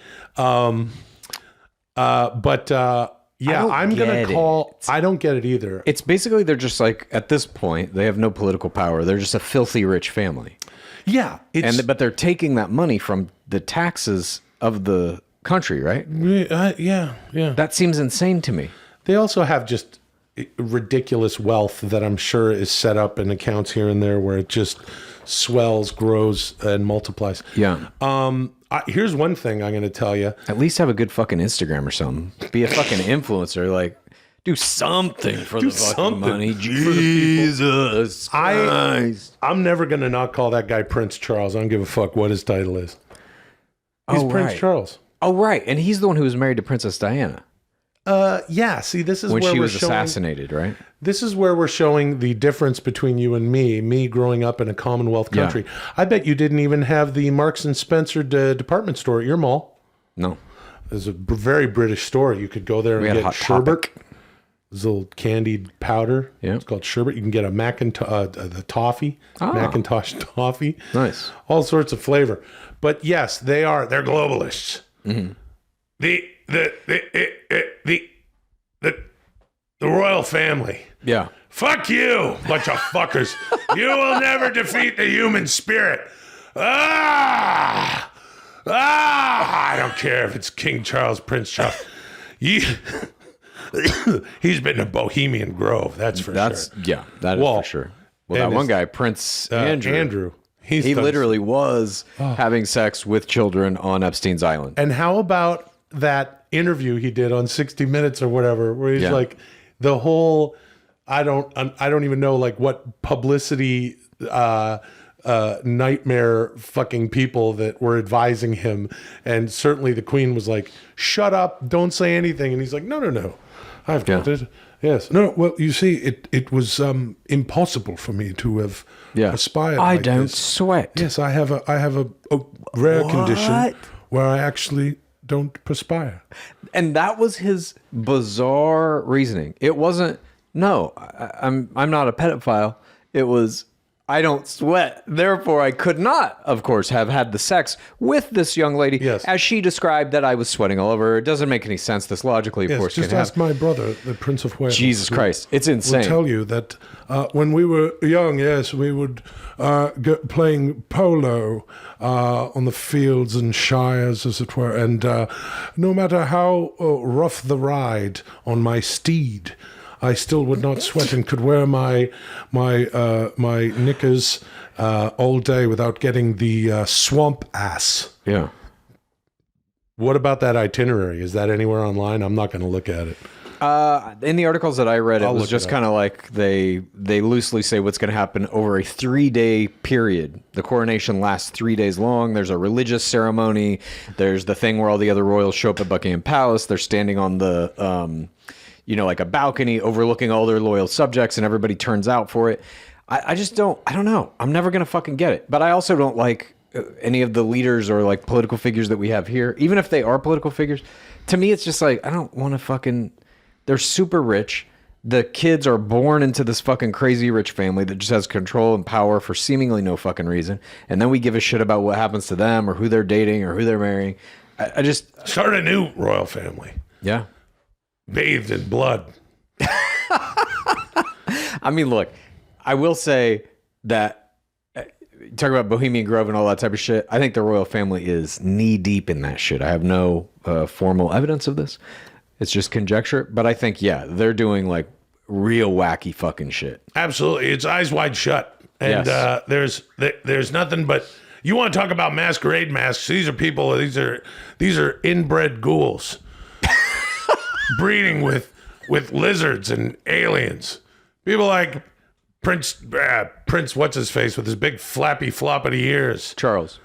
Yeah, I'm going to call... I don't get it either. It's basically, they're just like, at this point, they have no political power. They're just a filthy rich family. Yeah. But they're taking that money from the taxes of the country, right? Yeah. That seems insane to me. They also have just ridiculous wealth that I'm sure is set up in accounts here and there where it just swells, grows, and multiplies. Yeah. Here's one thing I'm going to tell you. At least have a good fucking Instagram or something. Be a fucking influencer. Like, do something for the fucking money. Jesus Christ. I'm never going to not call that guy Prince Charles. I don't give a fuck what his title is. He's Prince Charles. Oh, right. And he's the one who was married to Princess Diana. Yeah. See, this is when where she we're was showing, assassinated, right? This is where we're showing the difference between you and me growing up in a Commonwealth country. Yeah. I bet you didn't even have the Marks and Spencer department store at your mall. No. It was a very British store. You could go there and get sherbet. It little candied powder. Yeah. It's called sherbet. You can get a the toffee, Macintosh toffee. Nice. All sorts of flavor. But yes, they're globalists. Mm-hmm. The royal family. Yeah. Fuck you, bunch of fuckers. You will never defeat the human spirit. I don't care if it's King Charles, Prince Charles. He's been to Bohemian Grove, that's for sure. Yeah, that is for sure. Well, that one guy, Prince Andrew. He literally was having sex with children on Epstein's Island. And how about that interview he did on 60 Minutes or whatever, where he's like, the whole, I don't even know like what publicity nightmare fucking people that were advising him, and certainly the Queen was like, shut up, don't say anything, and he's like, no, I've got it. Yes. No, well, you see, it was impossible for me to have aspired. I like don't this. sweat. Yes, I have a rare condition where I actually don't perspire. And that was his bizarre reasoning. It wasn't, no, I'm not a pedophile. It was, I don't sweat. Therefore, I could not, of course, have had the sex with this young lady. Yes. As she described that I was sweating all over her. It doesn't make any sense. This logically, of course, just can ask my brother, the Prince of Wales. Jesus Christ. It's insane. Will tell you that when we were young, yes, we would go playing polo on the fields and shires, as it were. And no matter how rough the ride on my steed, I still would not sweat and could wear my knickers all day without getting the swamp ass. Yeah. What about that itinerary? Is that anywhere online? I'm not going to look at it. In the articles that I read, it I'll was look just it up. kind of like they loosely say what's going to happen over a 3-day period. The coronation lasts 3 days long. There's a religious ceremony. There's the thing where all the other royals show up at Buckingham Palace. They're standing on the, like a balcony overlooking all their loyal subjects, and everybody turns out for it. I don't know. I'm never going to fucking get it. But I also don't like any of the leaders or like political figures that we have here, even if they are political figures. To me, it's just like, I don't want to fucking... They're super rich. The kids are born into this fucking crazy rich family that just has control and power for seemingly no fucking reason. And then we give a shit about what happens to them or who they're dating or who they're marrying. I just... Start a new royal family. Yeah. Bathed in blood. I mean, look, I will say that talk about Bohemian Grove and all that type of shit. I think the royal family is knee deep in that shit. I have no formal evidence of this. It's just conjecture. But I think, they're doing like real wacky fucking shit. Absolutely. It's eyes wide shut. And Yes. there's nothing but, you want to talk about masquerade masks. These are people, these are inbred ghouls breeding with lizards and aliens. People like Prince, what's his face with his big flappy floppity ears. Charles.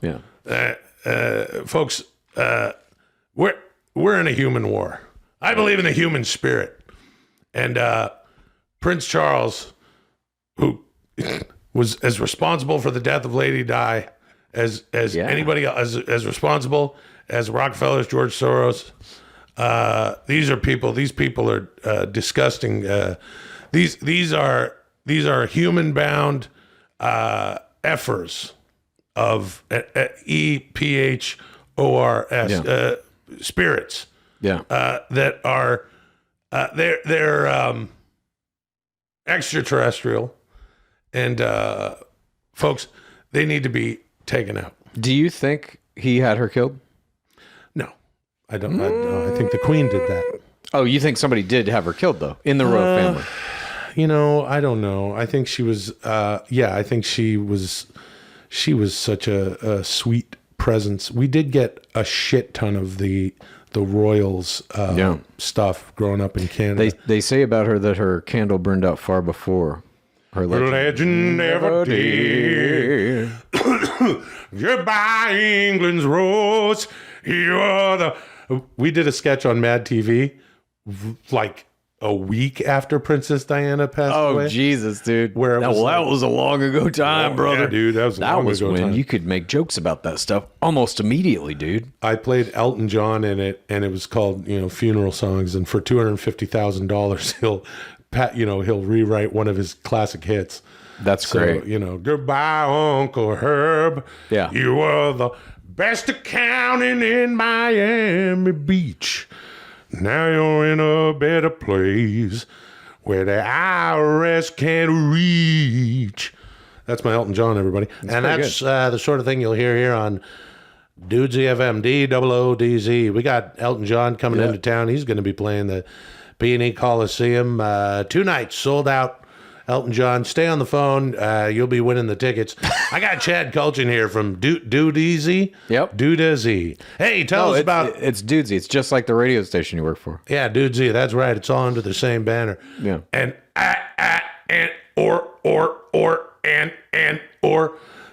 Yeah. Folks, we're in a human war. I believe in the human spirit. And Prince Charles, who was as responsible for the death of Lady Di as anybody else, as responsible as Rockefellers, George Soros. These people are disgusting. These are human bound effers of EPHORS spirits. Yeah. That are they're extraterrestrial, and folks, they need to be taken out. Do you think he had her killed? No, I don't. I think the Queen did that. Oh, you think somebody did have her killed though in the royal family? I don't know. I think she was. I think she was. She was such a sweet presence. We did get a shit ton of the royals stuff growing up in Canada. They say about her that her candle burned out far before her legend. Legend never did. You're by England's rose. You're the. We did a sketch on Mad TV, like a week after Princess Diana passed away. Oh, Jesus, dude. Where it that was that like- was a long ago time, brother. Yeah, dude, that was long ago when time. you could make jokes about that stuff almost immediately, dude. I played Elton John in it, and it was called, Funeral Songs. And for $250,000, he'll rewrite one of his classic hits. That's great. Goodbye, Uncle Herb. Yeah. You were the best accountant in Miami Beach. Now you're in a better place where the IRS can't reach. That's my Elton John, everybody. And that's the sort of thing you'll hear here on Dudesy FM, DOODZ. We got Elton John coming into town. He's going to be playing the B&E Coliseum. 2 nights sold out. Elton John, stay on the phone. You'll be winning the tickets. I got Chad Kultgen here from Dudesy. Yep. Dudesy. Hey, tell us about... It's Dudesy. It's just like the radio station you work for. Yeah, Dudesy. That's right. It's all under the same banner. Yeah. And or.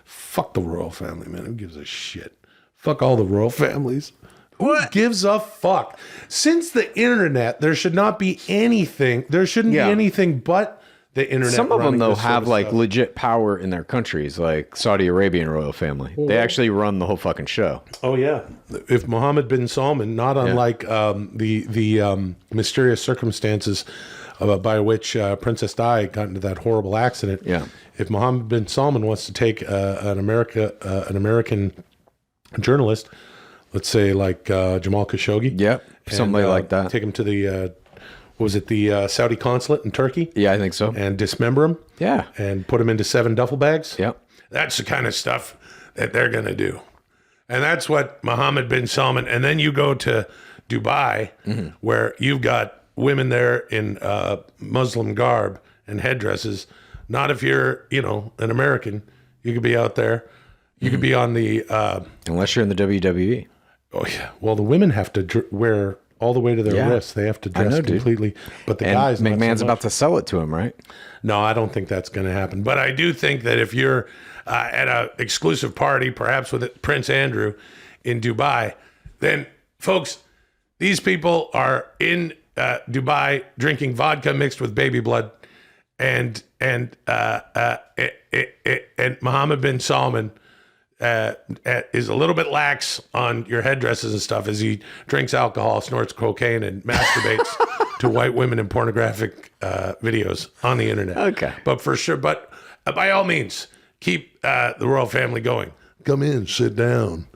Fuck the royal family, man. Who gives a shit? Fuck all the royal families. Who gives a fuck? Since the internet, there should not be anything. There shouldn't be anything but the internet. Some of them, running though, this sort have of like stuff. legit power in their countries, like Saudi Arabian royal family. They actually run the whole fucking show. Oh yeah. If Mohammed bin Salman, not unlike the mysterious circumstances by which Princess Di got into that horrible accident. Yeah. If Mohammed bin Salman wants to take an American journalist, let's say like Jamal Khashoggi. Yep. Somebody like that. Take him to the the Saudi consulate in Turkey? Yeah, I think so. And dismember him? Yeah. And put him into 7 duffel bags? Yep. That's the kind of stuff that they're going to do. And that's what Mohammed bin Salman, and then you go to Dubai, where you've got women there in Muslim garb and headdresses. Not if you're, an American. You could be out there. You could be on the... Unless you're in the WWE. Oh, yeah. Well, the women have to wear all the way to their wrists. They have to dress completely. But the And guys, not so McMahon's much. about to sell it to him, right? No, I don't think that's going to happen. But I do think that if you're at an exclusive party, perhaps with Prince Andrew in Dubai, then, folks, these people are in Dubai drinking vodka mixed with baby blood, and Mohammed bin Salman is a little bit lax on your headdresses and stuff as he drinks alcohol, snorts cocaine, and masturbates to white women in pornographic videos on the internet. Okay. But for sure, but by all means, keep the royal family going. Come in, sit down,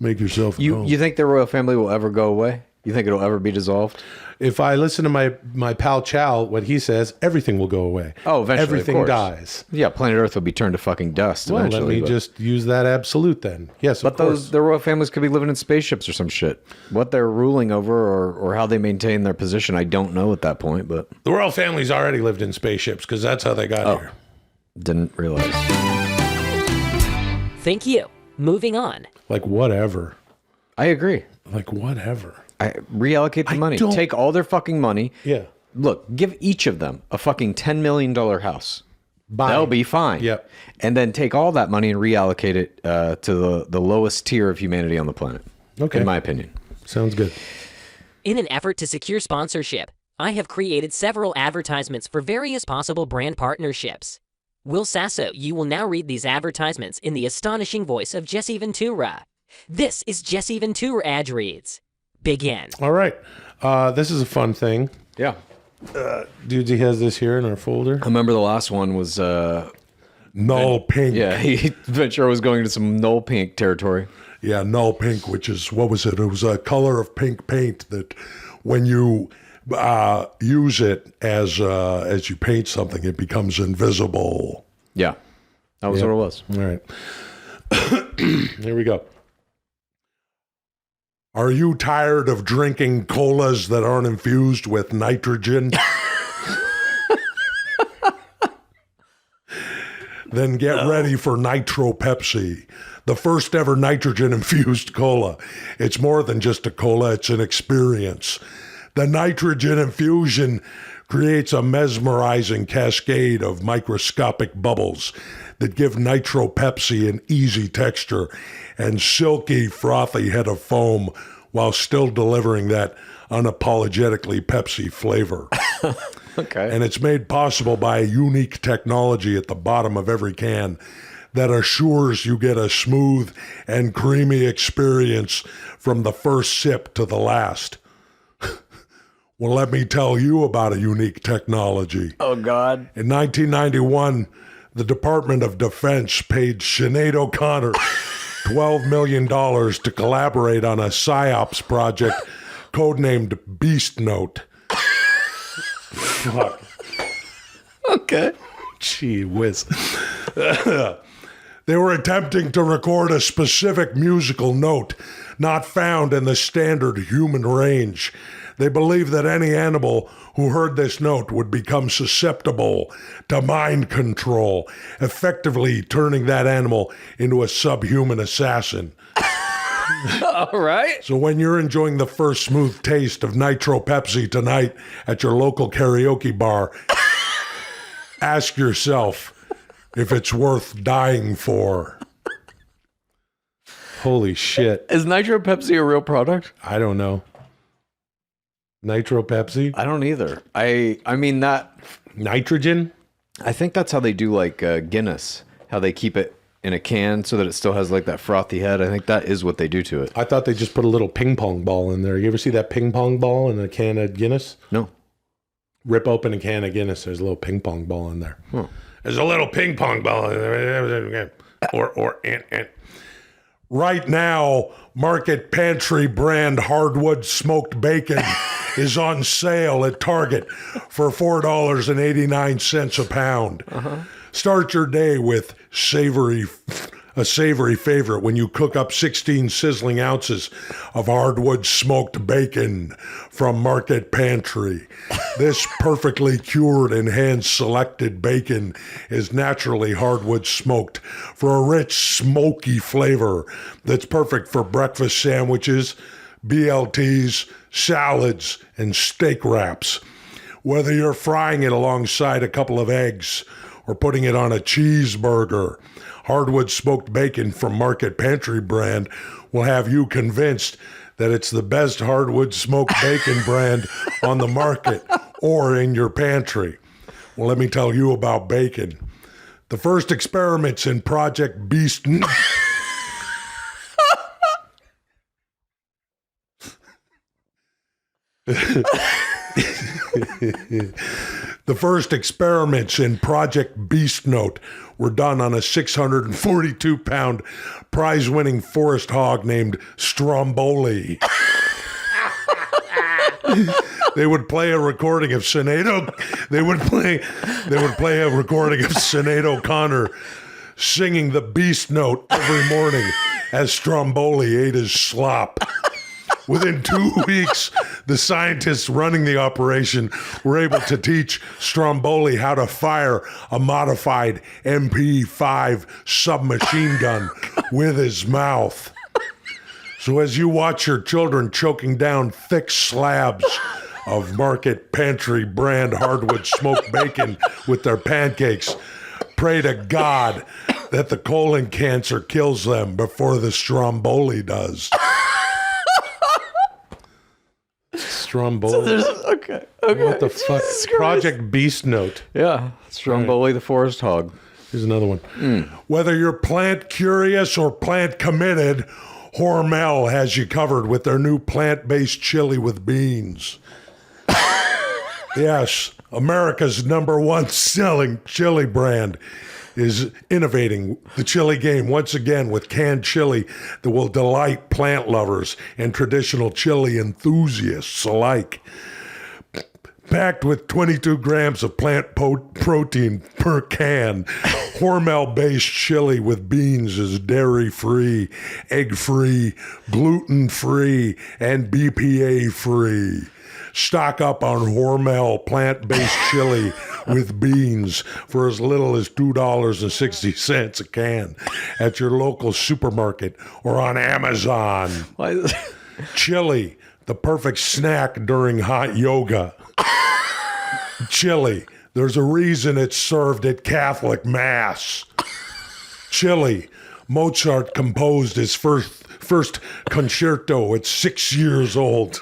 make yourself at home. You think the royal family will ever go away? You think it'll ever be dissolved? If I listen to my pal Chow, what he says, everything will go away. Oh, eventually, everything of course. dies. Yeah, planet Earth will be turned to fucking dust Well, eventually. let me but- just use that absolute then. Yes, But of course. the royal families could be living in spaceships or some shit. What they're ruling over or how they maintain their position, I don't know at that point, but The royal family's already lived in spaceships because that's how they got here. didn't realize. Thank you. Moving on. Like, whatever. I agree. Like, whatever. I reallocate the money. don't- Take all their fucking money. Yeah. Look, give each of them a fucking $10 million house. Bye. They'll be fine. Yep. And then take all that money and reallocate it to the lowest tier of humanity on the planet. Okay. In my opinion. Sounds good. In an effort to secure sponsorship, I have created several advertisements for various possible brand partnerships. Will Sasso, you will now read these advertisements in the astonishing voice of Jesse Ventura. This is Jesse Ventura ad reads. Begin. All right. This is a fun thing. Yeah. Dudesy has this here in our folder. I remember the last one was, Null pink. yeah, Ventura was going to some null pink territory. Yeah, null pink, which is, what was it? It was a color of pink paint that when you use it as you paint something, it becomes invisible. Yeah. That was what it was. All right. Here we go. Are you tired of drinking colas that aren't infused with nitrogen? Then get ready for Nitro Pepsi, the first ever nitrogen infused cola. It's more than just a cola, it's an experience. The nitrogen infusion creates a mesmerizing cascade of microscopic bubbles that give Nitro Pepsi an easy texture and silky, frothy head of foam while still delivering that unapologetically Pepsi flavor. Okay. And it's made possible by a unique technology at the bottom of every can that assures you get a smooth and creamy experience from the first sip to the last. Well, let me tell you about a unique technology. Oh, God. In 1991, the Department of Defense paid Sinead O'Connor $12 million to collaborate on a PSYOPs project codenamed Beast Note. Fuck. Okay. Gee whiz. They were attempting to record a specific musical note not found in the standard human range. They believed that any animal who heard this note would become susceptible to mind control, effectively turning that animal into a subhuman assassin. All right. So when you're enjoying the first smooth taste of Nitro Pepsi tonight at your local karaoke bar, ask yourself if it's worth dying for. Holy shit. Is Nitro Pepsi a real product? I don't know. Nitro Pepsi? I don't either. I mean that. Nitrogen? I think that's how they do like Guinness. How they keep it in a can so that it still has like that frothy head. I think that is what they do to it. I thought they just put a little ping pong ball in there. You ever see that ping pong ball in a can of Guinness? No. Rip open a can of Guinness. There's a little ping pong ball in there. Huh. There's a little ping pong ball in there. And. Right now, Market Pantry brand hardwood smoked bacon is on sale at Target for $4.89 a pound. Start your day with a savory favorite when you cook up 16 sizzling ounces of hardwood smoked bacon from Market Pantry. This perfectly cured and hand-selected bacon is naturally hardwood smoked for a rich, smoky flavor that's perfect for breakfast sandwiches, BLTs, salads, and steak wraps. Whether you're frying it alongside a couple of eggs or putting it on a cheeseburger, hardwood smoked bacon from Market Pantry brand will have you convinced that it's the best hardwood smoked bacon brand on the market or in your pantry. Well, let me tell you about bacon. The first experiments in Project Beast... The first experiments in Project Beast Note were done on a 642-pound prize-winning forest hog named Stromboli. They would play a recording of They would play a recording of Sinead O'Connor singing the Beast Note every morning as Stromboli ate his slop. Within 2 weeks, the scientists running the operation were able to teach Stromboli how to fire a modified MP5 submachine gun with his mouth. So as you watch your children choking down thick slabs of Market Pantry brand hardwood smoked bacon with their pancakes, pray to God that the colon cancer kills them before the Stromboli does. Stromboli. Okay. What the fuck? Project Beast Note. Yeah. Stromboli the forest hog. Here's another one. Whether you're plant curious or plant committed, Hormel has you covered with their new plant-based chili with beans. Yes, America's #1 selling chili brand is innovating the chili game once again with canned chili that will delight plant lovers and traditional chili enthusiasts alike. Packed with 22 grams of plant protein per can, Hormel-based chili with beans is dairy-free, egg-free, gluten-free, and BPA-free. Stock up on Hormel plant-based chili with beans for as little as $2.60 a can at your local supermarket or on Amazon. Why is Chili, the perfect snack during hot yoga. Chili, there's a reason it's served at Catholic Mass. Chili, Mozart composed his first concerto at 6 years old.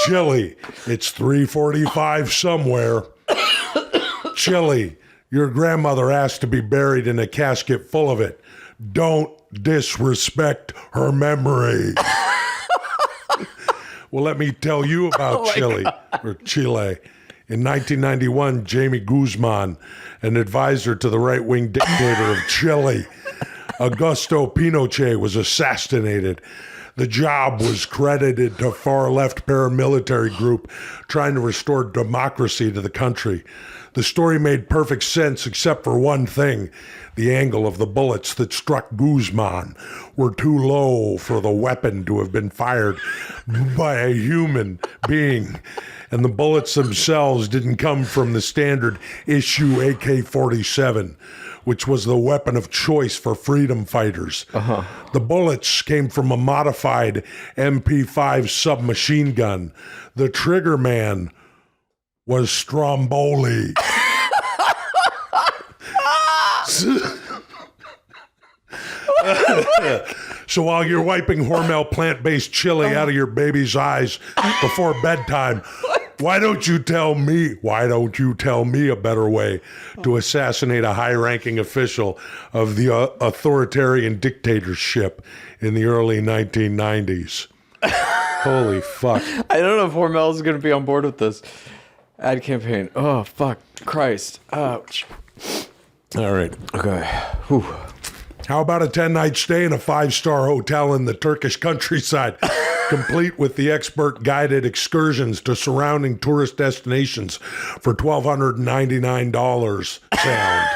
Chili, it's 3:45 somewhere. Chili, your grandmother asked to be buried in a casket full of it. Don't disrespect her memory. Well, let me tell you about Chile. In 1991, Jamie Guzman, an advisor to the right-wing dictator of Chile, Augusto Pinochet, was assassinated. The job was credited to far-left paramilitary group trying to restore democracy to the country. The story made perfect sense except for one thing. The angle of the bullets that struck Guzman were too low for the weapon to have been fired by a human being. And the bullets themselves didn't come from the standard issue AK-47, which was the weapon of choice for freedom fighters. The bullets came from a modified MP5 submachine gun. The trigger man was Stromboli. So while you're wiping Hormel plant-based chili out of your baby's eyes before bedtime, why don't you tell me a better way to assassinate a high-ranking official of the authoritarian dictatorship in the early 1990s? Holy fuck. I don't know if Hormel is going to be on board with this ad campaign. Oh, fuck. Christ. Ouch. All right. Okay. Whew. How about a 10-night stay in a 5-star hotel in the Turkish countryside, complete with the expert-guided excursions to surrounding tourist destinations for $1,299 sound?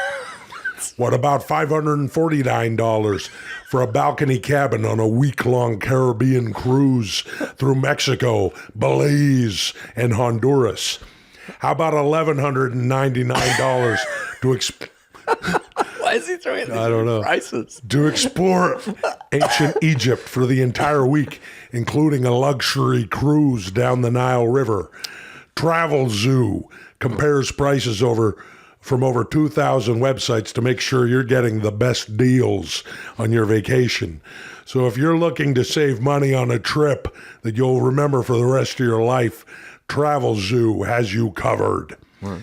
What about $549 for a balcony cabin on a week-long Caribbean cruise through Mexico, Belize, and Honduras? How about $1,199 to Why is he throwing these I don't know. prices? To explore ancient Egypt for the entire week, including a luxury cruise down the Nile River? Travel Zoo compares prices from over 2,000 websites to make sure you're getting the best deals on your vacation. So if you're looking to save money on a trip that you'll remember for the rest of your life, Travel Zoo has you covered. Right.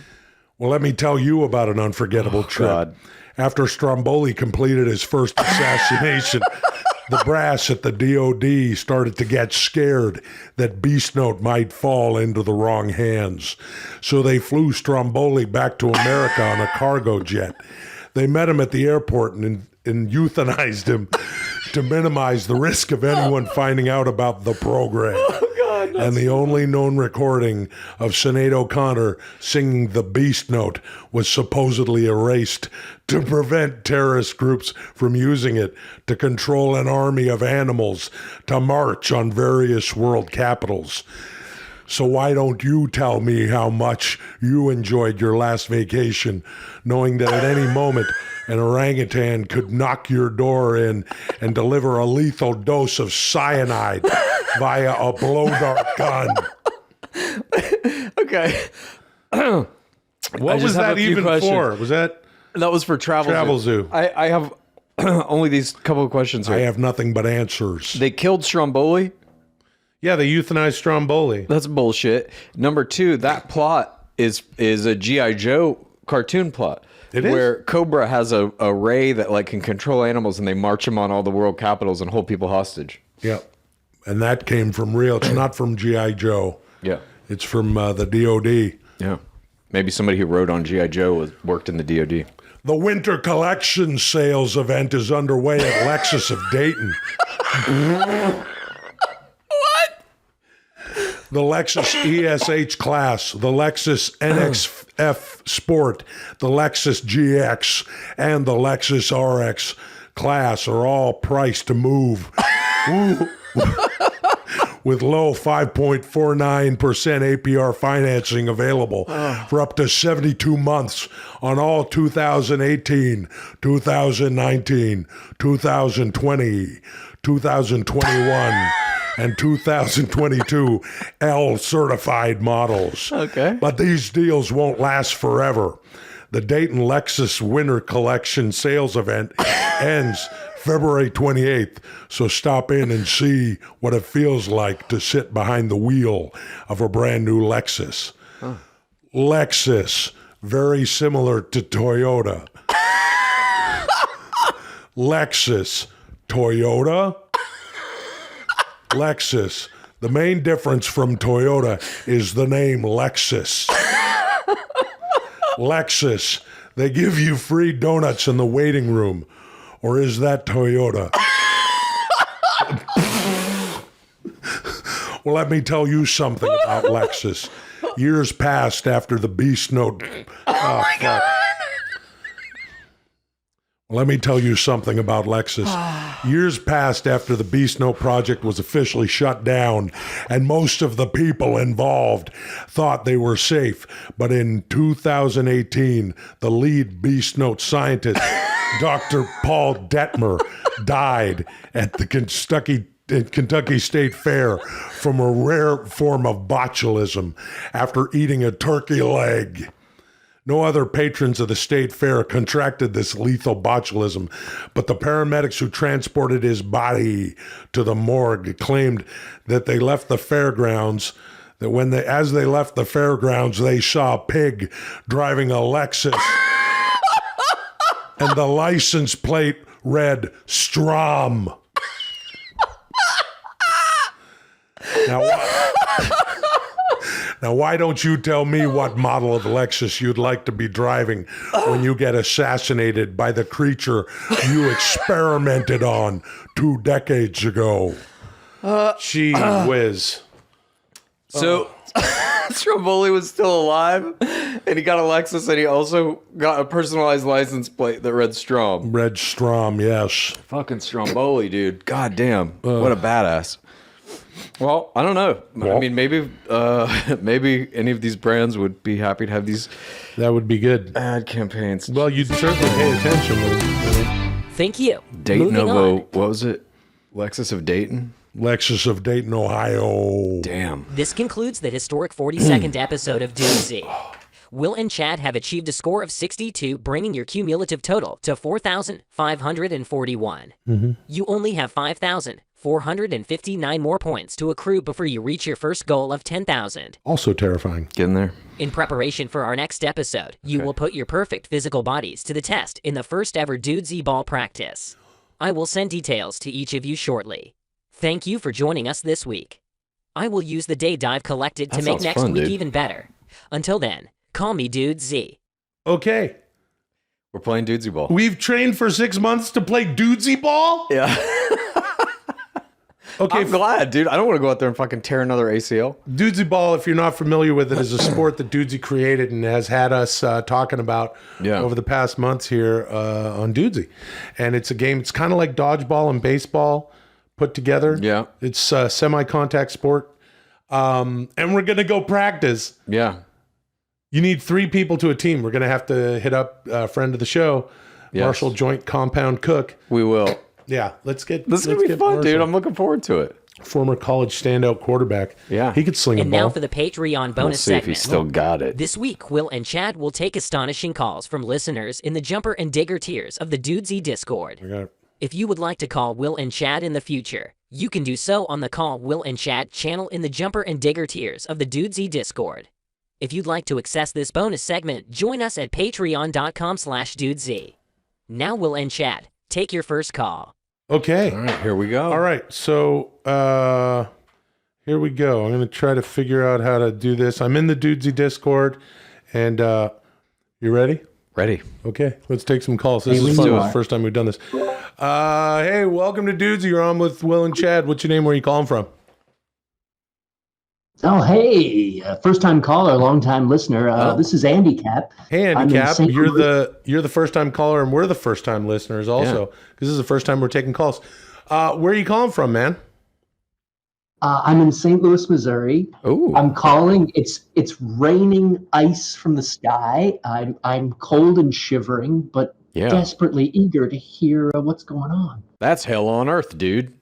Well, let me tell you about an unforgettable trip. God. After Stromboli completed his first assassination, the brass at the DOD started to get scared that Beast Note might fall into the wrong hands. So they flew Stromboli back to America on a cargo jet. They met him at the airport and euthanized him to minimize the risk of anyone finding out about the program. And the only known recording of Sinead O'Connor singing the Beast Note was supposedly erased to prevent terrorist groups from using it to control an army of animals to march on various world capitals. So why don't you tell me how much you enjoyed your last vacation, knowing that at any moment an orangutan could knock your door in and deliver a lethal dose of cyanide via a blow-dart gun? Okay. What was that even for? Was that was for Travel Zoo? I have only these couple of questions here. I have nothing but answers. They killed Stromboli. Yeah, they euthanized Stromboli. That's bullshit. Number two, that plot is a G.I. Joe cartoon plot. It is? Where Cobra has a ray that like can control animals and they march them on all the world capitals and hold people hostage. Yeah. And that came from real. It's not from G.I. Joe. Yeah. It's from the DOD. Yeah. Maybe somebody who wrote on G.I. Joe worked in the DOD. The winter collection sales event is underway at Lexus of Dayton. The Lexus ESH class, the Lexus NXF Sport, the Lexus GX, and the Lexus RX class are all priced to move. With low 5.49% APR financing available for up to 72 months on all 2018, 2019, 2020, 2021, and 2022 L certified models. Okay. But these deals won't last forever. The Dayton Lexus Winter Collection sales event ends February 28th. So stop in and see what it feels like to sit behind the wheel of a brand new Lexus. Lexus, very similar to Toyota. Lexus, Toyota, Lexus. The main difference from Toyota is the name Lexus. Lexus, they give you free donuts in the waiting room. Or is that Toyota? Well, let me tell you something about Lexus. Years passed after the Beast Note. Oh my God. Let me tell you something about Lexus. Years passed after the Beast Note project was officially shut down, and most of the people involved thought they were safe. But in 2018, the lead Beast Note scientist, Dr. Paul Detmer, died at the Kentucky State Fair from a rare form of botulism after eating a turkey leg. No other patrons of the state fair contracted this lethal botulism, but the paramedics who transported his body to the morgue claimed that they left the fairgrounds, that as they left the fairgrounds, they saw a pig driving a Lexus, and the license plate read Strom. Now, why don't you tell me what model of Lexus you'd like to be driving when you get assassinated by the creature you experimented on 2 decades ago? Gee whiz. So Stromboli was still alive, and he got a Lexus, and he also got a personalized license plate that read Strom. Red Strom, yes. Fucking Stromboli, dude. God damn. What a badass. Well, I don't know. I mean, maybe any of these brands would be happy to have these That would be good. ad campaigns. Well, you'd certainly pay attention. Thank you. Dayton Moving of on. what was it? Lexus of Dayton? Lexus of Dayton, Ohio. Damn. This concludes the historic 42nd episode of Dudesy. Will and Chad have achieved a score of 62, bringing your cumulative total to 4,541. You only have 5,459 more points to accrue before you reach your first goal of 10,000. Also terrifying. Get in there. In preparation for our next episode, you will put your perfect physical bodies to the test in the first ever Dudesy ball practice. I will send details to each of you shortly. Thank you for joining us this week. I will use the data I've collected to That make sounds next fun, week dude. even better. Until then, call me Dudesy. Okay. We're playing Dudesy Ball. We've trained for 6 months to play dudesy ball? Yeah. Okay, I'm glad, dude. I don't want to go out there and fucking tear another ACL. Dudesy ball, if you're not familiar with it, is a sport that Dudesy created and has had us talking about over the past months here on Dudesy. And it's a game, it's kind of like dodgeball and baseball put together. Yeah. It's a semi-contact sport. And we're going to go practice. Yeah. You need 3 people to a team. We're going to have to hit up a friend of the show, Yes. Marshall Joint Compound Cook. We will. Yeah, let's get This is going to be fun, dude. I'm looking forward to it. Former college standout quarterback. Yeah. He could sling a And ball. now for the Patreon bonus Let's see if segment. he's still got it. This week, Will and Chad will take astonishing calls from listeners in the Jumper and Digger tiers of the Dudesy Discord. I got it. If you would like to call Will and Chad in the future, you can do so on the Call Will and Chad channel in the Jumper and Digger tiers of the Dudesy Discord. If you'd like to access this bonus segment, join us at patreon.com/Dudesy. Now, Will and Chad, take your first call. Okay. All right, here we go. All right. So here we go. I'm going to try to figure out how to do this. I'm in the Dudesy Discord. And you ready? Ready. Okay. Let's take some calls. This is let's fun. do This is it. the first time we've done this. Hey, welcome to Dudesy. You're on with Will and Chad. What's your name? Where are you calling from? Oh, hey, first-time caller, long-time listener. This is Andy Cap. Hey, I'm Andy in Cap. St. You're Louis. the first time caller, and we're the first time listeners also, because this is the first time we're taking calls. Where are you calling from, man? I'm in St. Louis, Missouri. Ooh. I'm calling. It's raining ice from the sky. I'm cold and shivering, but Yeah. desperately eager to hear what's going on. That's hell on earth, dude.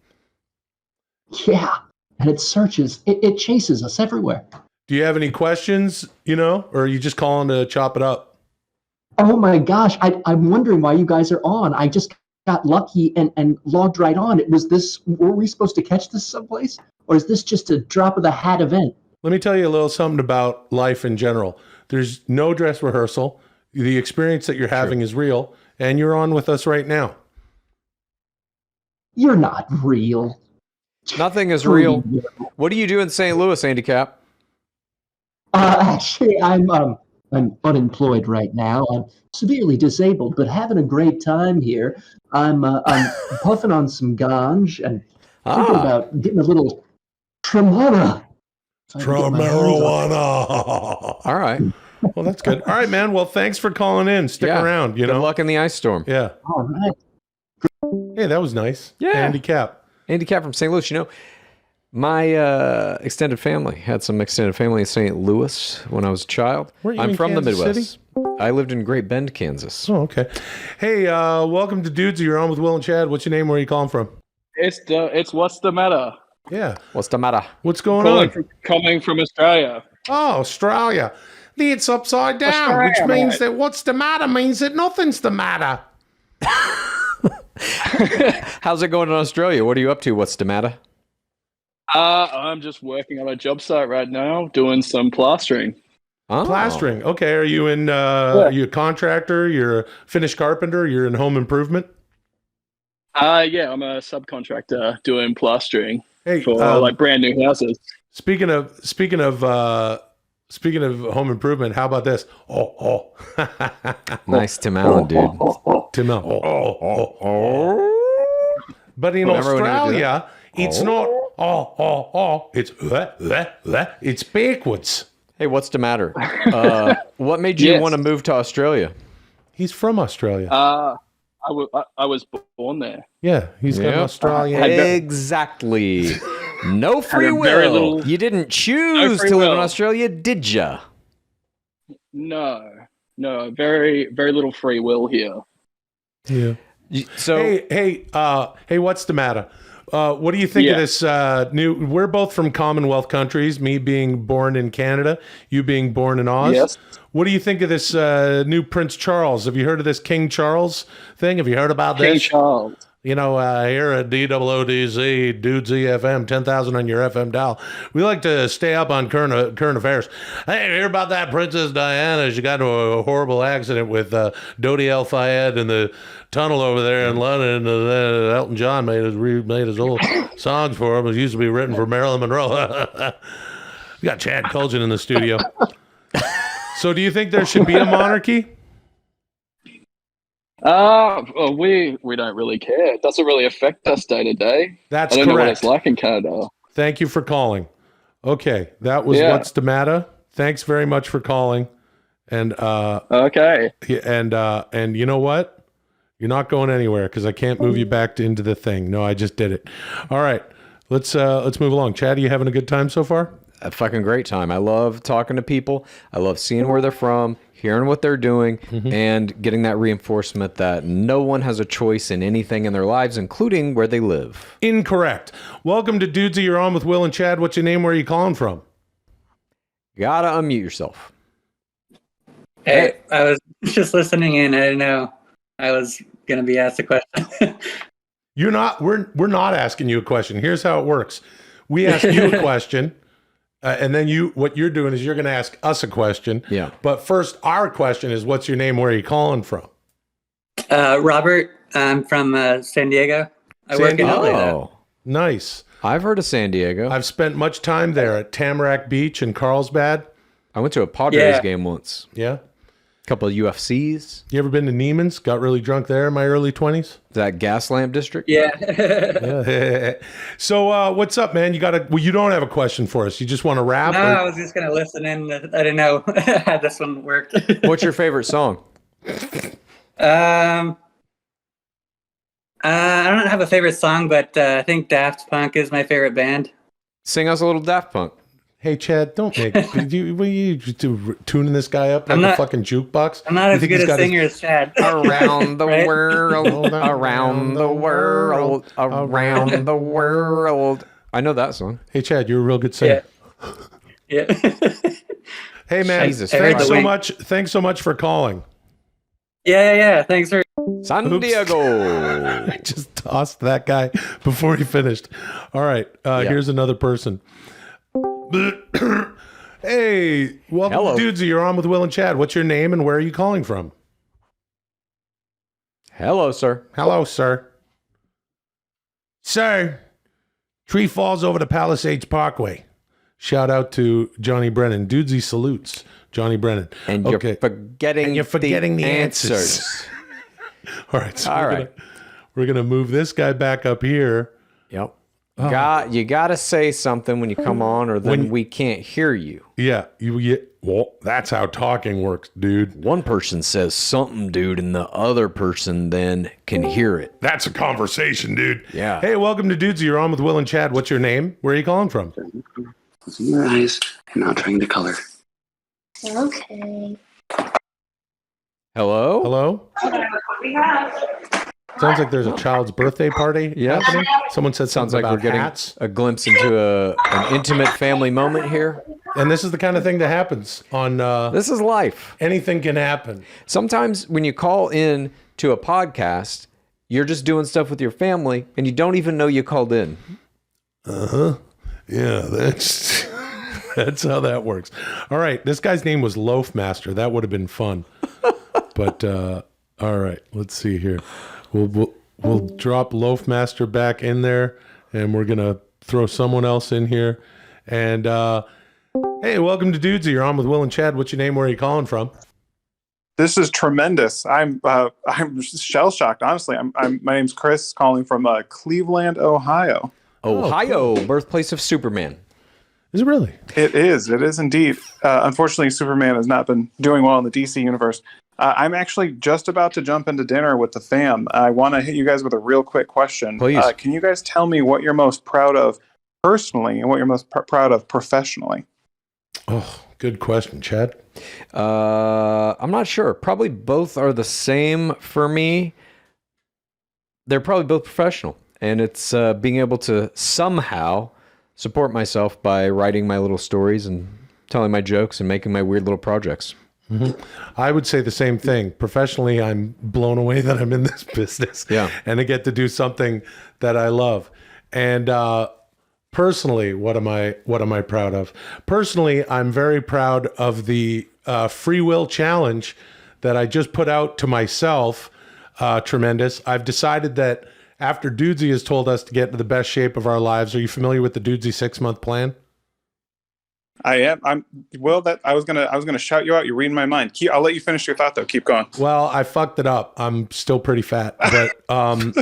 Yeah, and it chases us everywhere. Do you have any questions, or are you just calling to chop it up? Oh my gosh, I'm wondering why you guys are on. I just got lucky and logged right on. Were we supposed to catch this someplace? Or is this just a drop of the hat event? Let me tell you a little something about life in general. There's no dress rehearsal. The experience that you're having is real, and you're on with us right now. You're not real. Nothing is real. What do you do in St. Louis, Handicap? Actually, I'm unemployed right now. I'm severely disabled, but having a great time here. I'm puffing on some ganj and thinking about getting a little marijuana. Marijuana. All right. Well, that's good. All right, man. Well, thanks for calling in. Stick around. Good luck in the ice storm. Yeah. All right. Hey, that was nice. Yeah. Handicap. Handicap from St. Louis. You know, my extended family had some extended family in St. Louis when I was a child. Weren't you I'm in from Kansas the Midwest. City? I lived in Great Bend, Kansas. Oh, okay. Hey, welcome to Dudesy. You're on with Will and Chad. What's your name? Where are you calling from? It's what's the matter? Yeah. What's the matter? What's going on? Coming from Australia. Oh, Australia. It's upside down, Australia, which means mate. that what's the matter means that nothing's the matter. How's it going in Australia? What are you up to? What's the matter? I'm just working on a job site right now, doing some plastering. Oh. Plastering. Okay. Are you in? Are you a contractor? You're a finished carpenter. You're in home improvement. Yeah, I'm a subcontractor doing plastering Hey, for like brand new houses. speaking of home improvement, how about this? Oh. Nice Tim Allen, dude. Tim Allen. But in Remember when he would do Australia, it's not. It's backwards. Hey, what's the matter? What made you Yes. want to move to Australia? He's from Australia. I was born there. Yeah, he's got an Yeah. Australian. Exactly. No free Had a very will. little- You didn't choose free to live in will. Australia, did ya? No, very very little free will here. Yeah. So Hey, what's the matter? What do you think of Yeah. this new? We're both from Commonwealth countries. Me being born in Canada, you being born in Oz. Yes. What do you think of this new Prince Charles? Have you heard of this King Charles thing? Have you heard about King this? Charles. You know, here at DOODZ, Dudesy FM, 10,000 on your FM dial. We like to stay up on current affairs. Hey, hear about that Princess Diana? She got into a horrible accident with Dodi El Fayed in the tunnel over there in London. Elton John made his old songs for him. It used to be written for Marilyn Monroe. We got Chad Kultgen in the studio. So do you think there should be a monarchy? Well, we don't really care. It doesn't really affect us day to day. That's I don't know what correct. it's like in Canada. Thank you for calling. Okay, that was Yeah. What's the Matter. Thanks very much for calling. And Okay. and you know what? You're not going anywhere because I can't move you back into the thing. No, I just did it. All right, let's move along. Chad, are you having a good time so far? a fucking great time. I love talking to people. I love seeing where they're from, hearing what they're doing, and getting that reinforcement that no one has a choice in anything in their lives, including where they live. Incorrect. Welcome to Dudesy. You're on with Will and Chad. What's your name? Where are you calling from? Gotta unmute yourself. Hey, I was just listening in. I didn't know I was gonna be asked a question. You're not. We're not asking you a question. Here's how it works. We ask you a question, and then what you're doing is you're going to ask us a question. Yeah. But first, our question is, what's your name? Where are you calling from? Robert, I'm from San Diego. I work in LA. though. Nice. I've heard of San Diego. I've spent much time there at Tamarack Beach and Carlsbad. I went to a Padres Yeah. game once. Yeah. A couple of UFCs. You ever been to Neiman's? Got really drunk there in my early 20s. That gas lamp district. Yeah. Yeah. So what's up, man? You don't have a question for us. You just want to rap? No, or- I was just gonna listen in. I didn't know how this one worked. What's your favorite song? I don't have a favorite song, but I think Daft Punk is my favorite band. Sing us a little Daft Punk. Hey, Chad, don't make you tuning this guy up like I'm a not- fucking jukebox. I'm not You as think good he's a got his- singer as Chad. Around the Right? world, around the world, around the world. I know that song. Hey, Chad, you're a real good singer. Yeah. Hey, man, Jesus thanks Christ. so much. Thanks so much for calling. Yeah. Thanks for. San Oops. Diego. I just tossed that guy before he finished. All right, here's another person. Hey, welcome Hello. to Dudesy. You're on with Will and Chad. What's your name and where are you calling from? Hello, sir. Hello, sir. Sir, tree falls over the Palisades Parkway. Shout out to Johnny Brennan. Dudesy salutes Johnny Brennan. And you're forgetting, the answers. All right, so we're gonna move this guy back up here. Yep. You gotta say something when you come on, or then we can't hear you. Yeah, well, that's how talking works, dude. One person says something, dude, and the other person then can hear it. That's a conversation, dude. Yeah. Hey, welcome to Dudesy. You're on with Will and Chad. What's your name? Where are you calling from? Closing your eyes and now trying to color. Okay. Hello? Hello? Sounds like there's a child's birthday party happening. Someone said Sounds something like we're about getting hats. a glimpse into an intimate family moment here. And this is the kind of thing that happens on This is life. anything can happen. Sometimes when you call in to a podcast, you're just doing stuff with your family and you don't even know you called in. Yeah, that's that's how that works. All right, this guy's name was Loaf Master. That would have been fun. But all right, let's see here. We'll drop Loaf Master back in there, and we're gonna throw someone else in here. And hey, welcome to Dudesy. You're on with Will and Chad. What's your name? Where are you calling from? This is tremendous. I'm shell shocked. Honestly, my name's Chris, calling from Cleveland, Ohio. Ohio, birthplace of Superman. Is it really? It is indeed. Unfortunately, Superman has not been doing well in the DC universe. I'm actually just about to jump into dinner with the fam. I want to hit you guys with a real quick question. Please. Can you guys tell me what you're most proud of personally and what you're most proud of professionally? Oh, good question, Chad. I'm not sure. Probably both are the same for me. They're probably both professional. And it's being able to somehow support myself by writing my little stories and telling my jokes and making my weird little projects. Mm-hmm. I would say the same thing. Professionally, I'm blown away that I'm in this business. Yeah. And I get to do something that I love. And personally, what am I proud of? Personally, I'm very proud of the free will challenge that I just put out to myself. Tremendous. I've decided that after Dudesy has told us to get into the best shape of our lives, are you familiar with the Dudesy 6-month plan? I am. I was gonna shout you out. You're reading my mind. I'll let you finish your thought though. Keep going. Well, I fucked it up. I'm still pretty fat, but I'm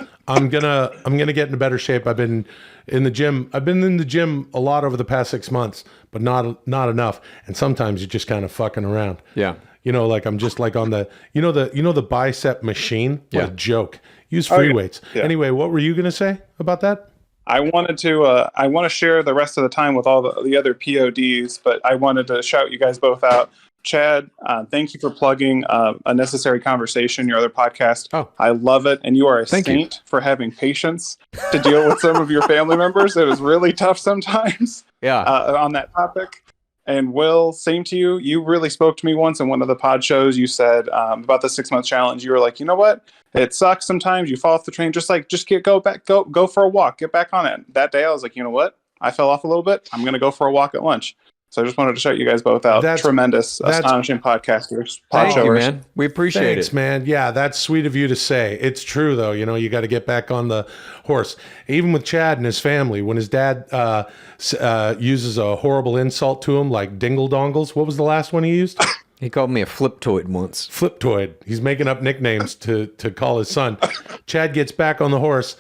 gonna get into better shape. I've been in the gym. I've been in the gym a lot over the past 6 months, but not enough. And sometimes you're just kind of fucking around. Yeah. You know, like I'm just like on the the bicep machine. What a joke. Use free weights. Yeah. Anyway, what were you gonna say about that? I want to share the rest of the time with all the other PODs, but I wanted to shout you guys both out. Chad, thank you for plugging A Necessary Conversation, your other podcast. Oh. I love it, and you are a saint for having patience to deal with some of your family members. It is really tough sometimes on that topic. And Will, same to you. You really spoke to me once in one of the pod shows. You said about the 6-month challenge. You were like, you know what? It sucks sometimes. You fall off the train. Just go for a walk. Get back on it. That day, I was like, you know what? I fell off a little bit. I'm going to go for a walk at lunch. So I just wanted to shout you guys both out. Tremendous, astonishing podcasters. Thank you, man. We appreciate it. Thanks, man. Yeah, that's sweet of you to say. It's true, though. You know, you got to get back on the horse. Even with Chad and his family, when his dad uses a horrible insult to him, like dingle dongles. What was the last one he used? He called me a fliptoid once. Fliptoid. He's making up nicknames to call his son. Chad gets back on the horse.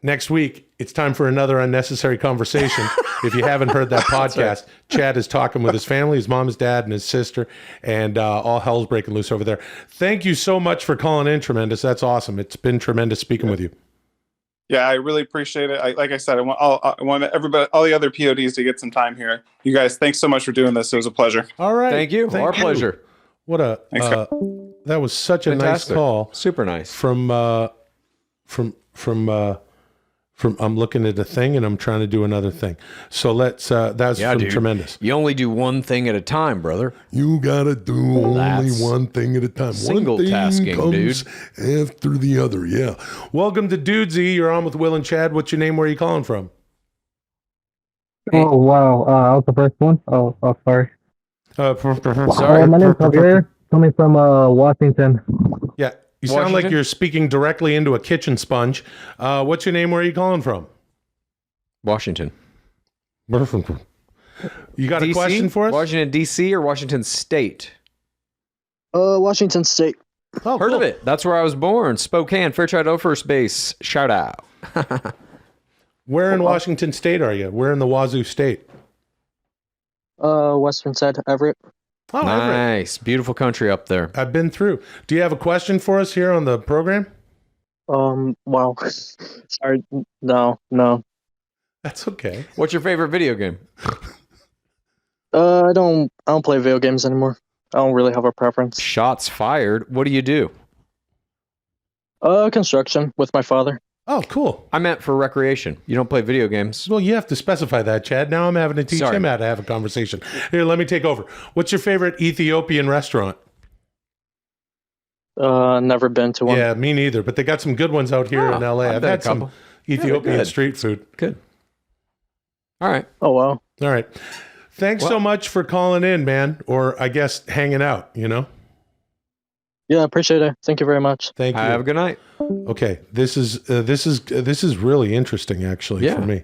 Next week, it's time for another unnecessary conversation. If you haven't heard that podcast, Chad is talking with his family, his mom, his dad, and his sister, and all hell's breaking loose over there. Thank you so much for calling in, Tremendous. That's awesome. It's been tremendous speaking with you. Yeah, I really appreciate it. Like I said, I want everybody, all the other PODs to get some time here. You guys, thanks so much for doing this. It was a pleasure. All right. Thank you. Our pleasure. What a that was such a Fantastic. nice call. Super nice. From I'm looking at a thing and I'm trying to do another thing. So that's from dude. Tremendous. You only do one thing at a time, brother. You gotta do only one thing at a time. Single one thing tasking, comes dude. after the other. Yeah. Welcome to Dudesy. You're on with Will and Chad. What's your name? Where are you calling from? Oh, wow. I was the first one. Oh, sorry. Sorry. My name's Javier, coming from Washington. Yeah. You sound like you're speaking directly into a kitchen sponge. What's your name? Where are you calling from? Washington. You got DC? a question for us? Washington, D.C. or Washington State? Washington State. Oh, Heard cool. of it. That's where I was born. Spokane. Fairchild Air Force Base. Shout out. Where in Washington State are you? Where in the Wazoo State? Western side, Everett. Oh, Everett. Nice. Beautiful country up there. I've been through. Do you have a question for us here on the program? Well, sorry. No. That's okay. What's your favorite video game? I don't play video games anymore. I don't really have a preference. Shots fired. What do you do? Construction with my father. Oh, cool. I meant for recreation. You don't play video games. Well, you have to specify that, Chad. Now I'm having to teach him how to have a conversation. Here, let me take over. What's your favorite Ethiopian restaurant? Never been to one. Yeah, me neither. But they got some good ones out here in LA. I've had some Ethiopian street food. Good. All right. Oh, wow. All right. Thanks so much for calling in, man. Or I guess hanging out, you know? Yeah, appreciate it. Thank you very much. Thank you. Have a good night. Okay. This is really interesting, actually, for me.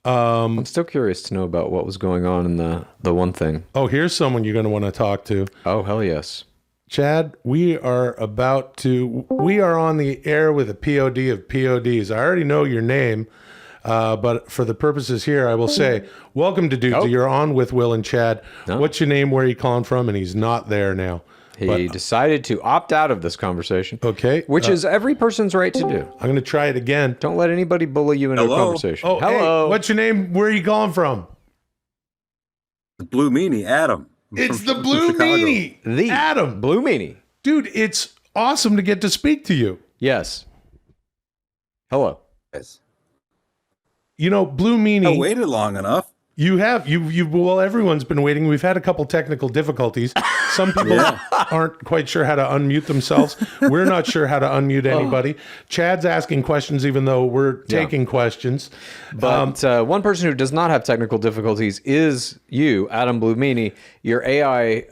I'm still curious to know about what was going on in the one thing. Oh, here's someone you're going to want to talk to. Oh, hell yes. Chad, we are on the air with a POD of PODs. I already know your name, but for the purposes here, I will say, welcome to Dudesy. You're on with Will and Chad. What's your name? Where are you calling from? And he's not there now. He decided to opt out of this conversation. Okay. Which is every person's right to do. I'm going to try it again. Don't let anybody bully you into a conversation. Oh, hello. Hey, what's your name? Where are you calling from? The Blue Meanie, Adam. It's the Blue Meanie. The Adam. Blue Meanie. Dude, it's awesome to get to speak to you. Yes. Hello. Yes. You know, Blue Meanie. I waited long enough. You have. Well, everyone's been waiting. We've had a couple technical difficulties. Some people aren't quite sure how to unmute themselves. We're not sure how to unmute anybody. Chad's asking questions even though we're taking questions. But one person who does not have technical difficulties is you, Adam Blue Meanie. Your AI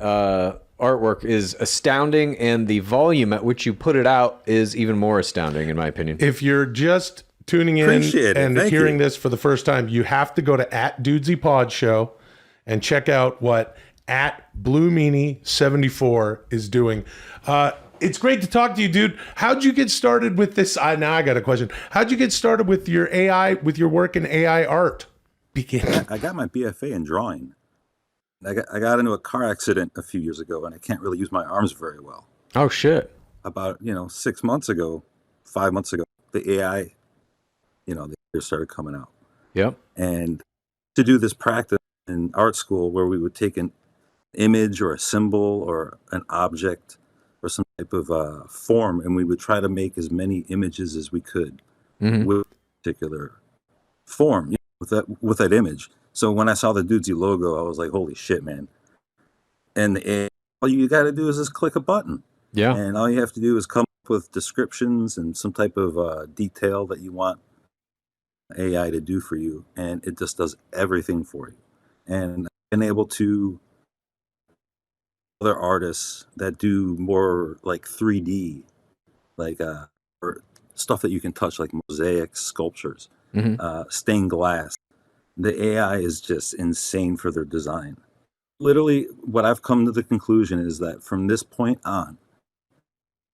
artwork is astounding, and the volume at which you put it out is even more astounding, in my opinion. If you're just tuning in and hearing this for the first time, you have to go to @Dudesy Show and check out what @BlueMeanie74 is doing. It's great to talk to you, dude. How'd you get started with this? Now I got a question. How'd you get started with your AI, with your work in AI art? I got my BFA in drawing. I got into a car accident a few years ago, and I can't really use my arms very well. Oh, shit. About 6 months ago, 5 months ago, the AI, they started coming out. Yep. And to do this practice in art school where we would take an image or a symbol or an object or some type of form, and we would try to make as many images as we could with a particular form, with that image. So when I saw the Dudesy logo, I was like, holy shit, man. And all you got to do is just click a button. Yeah. And all you have to do is come up with descriptions and some type of detail that you want AI to do for you. And it just does everything for you. And I've been able to other artists that do more like 3D, like or stuff that you can touch, like mosaics, sculptures, stained glass. The AI is just insane for their design. Literally, what I've come to the conclusion is that from this point on,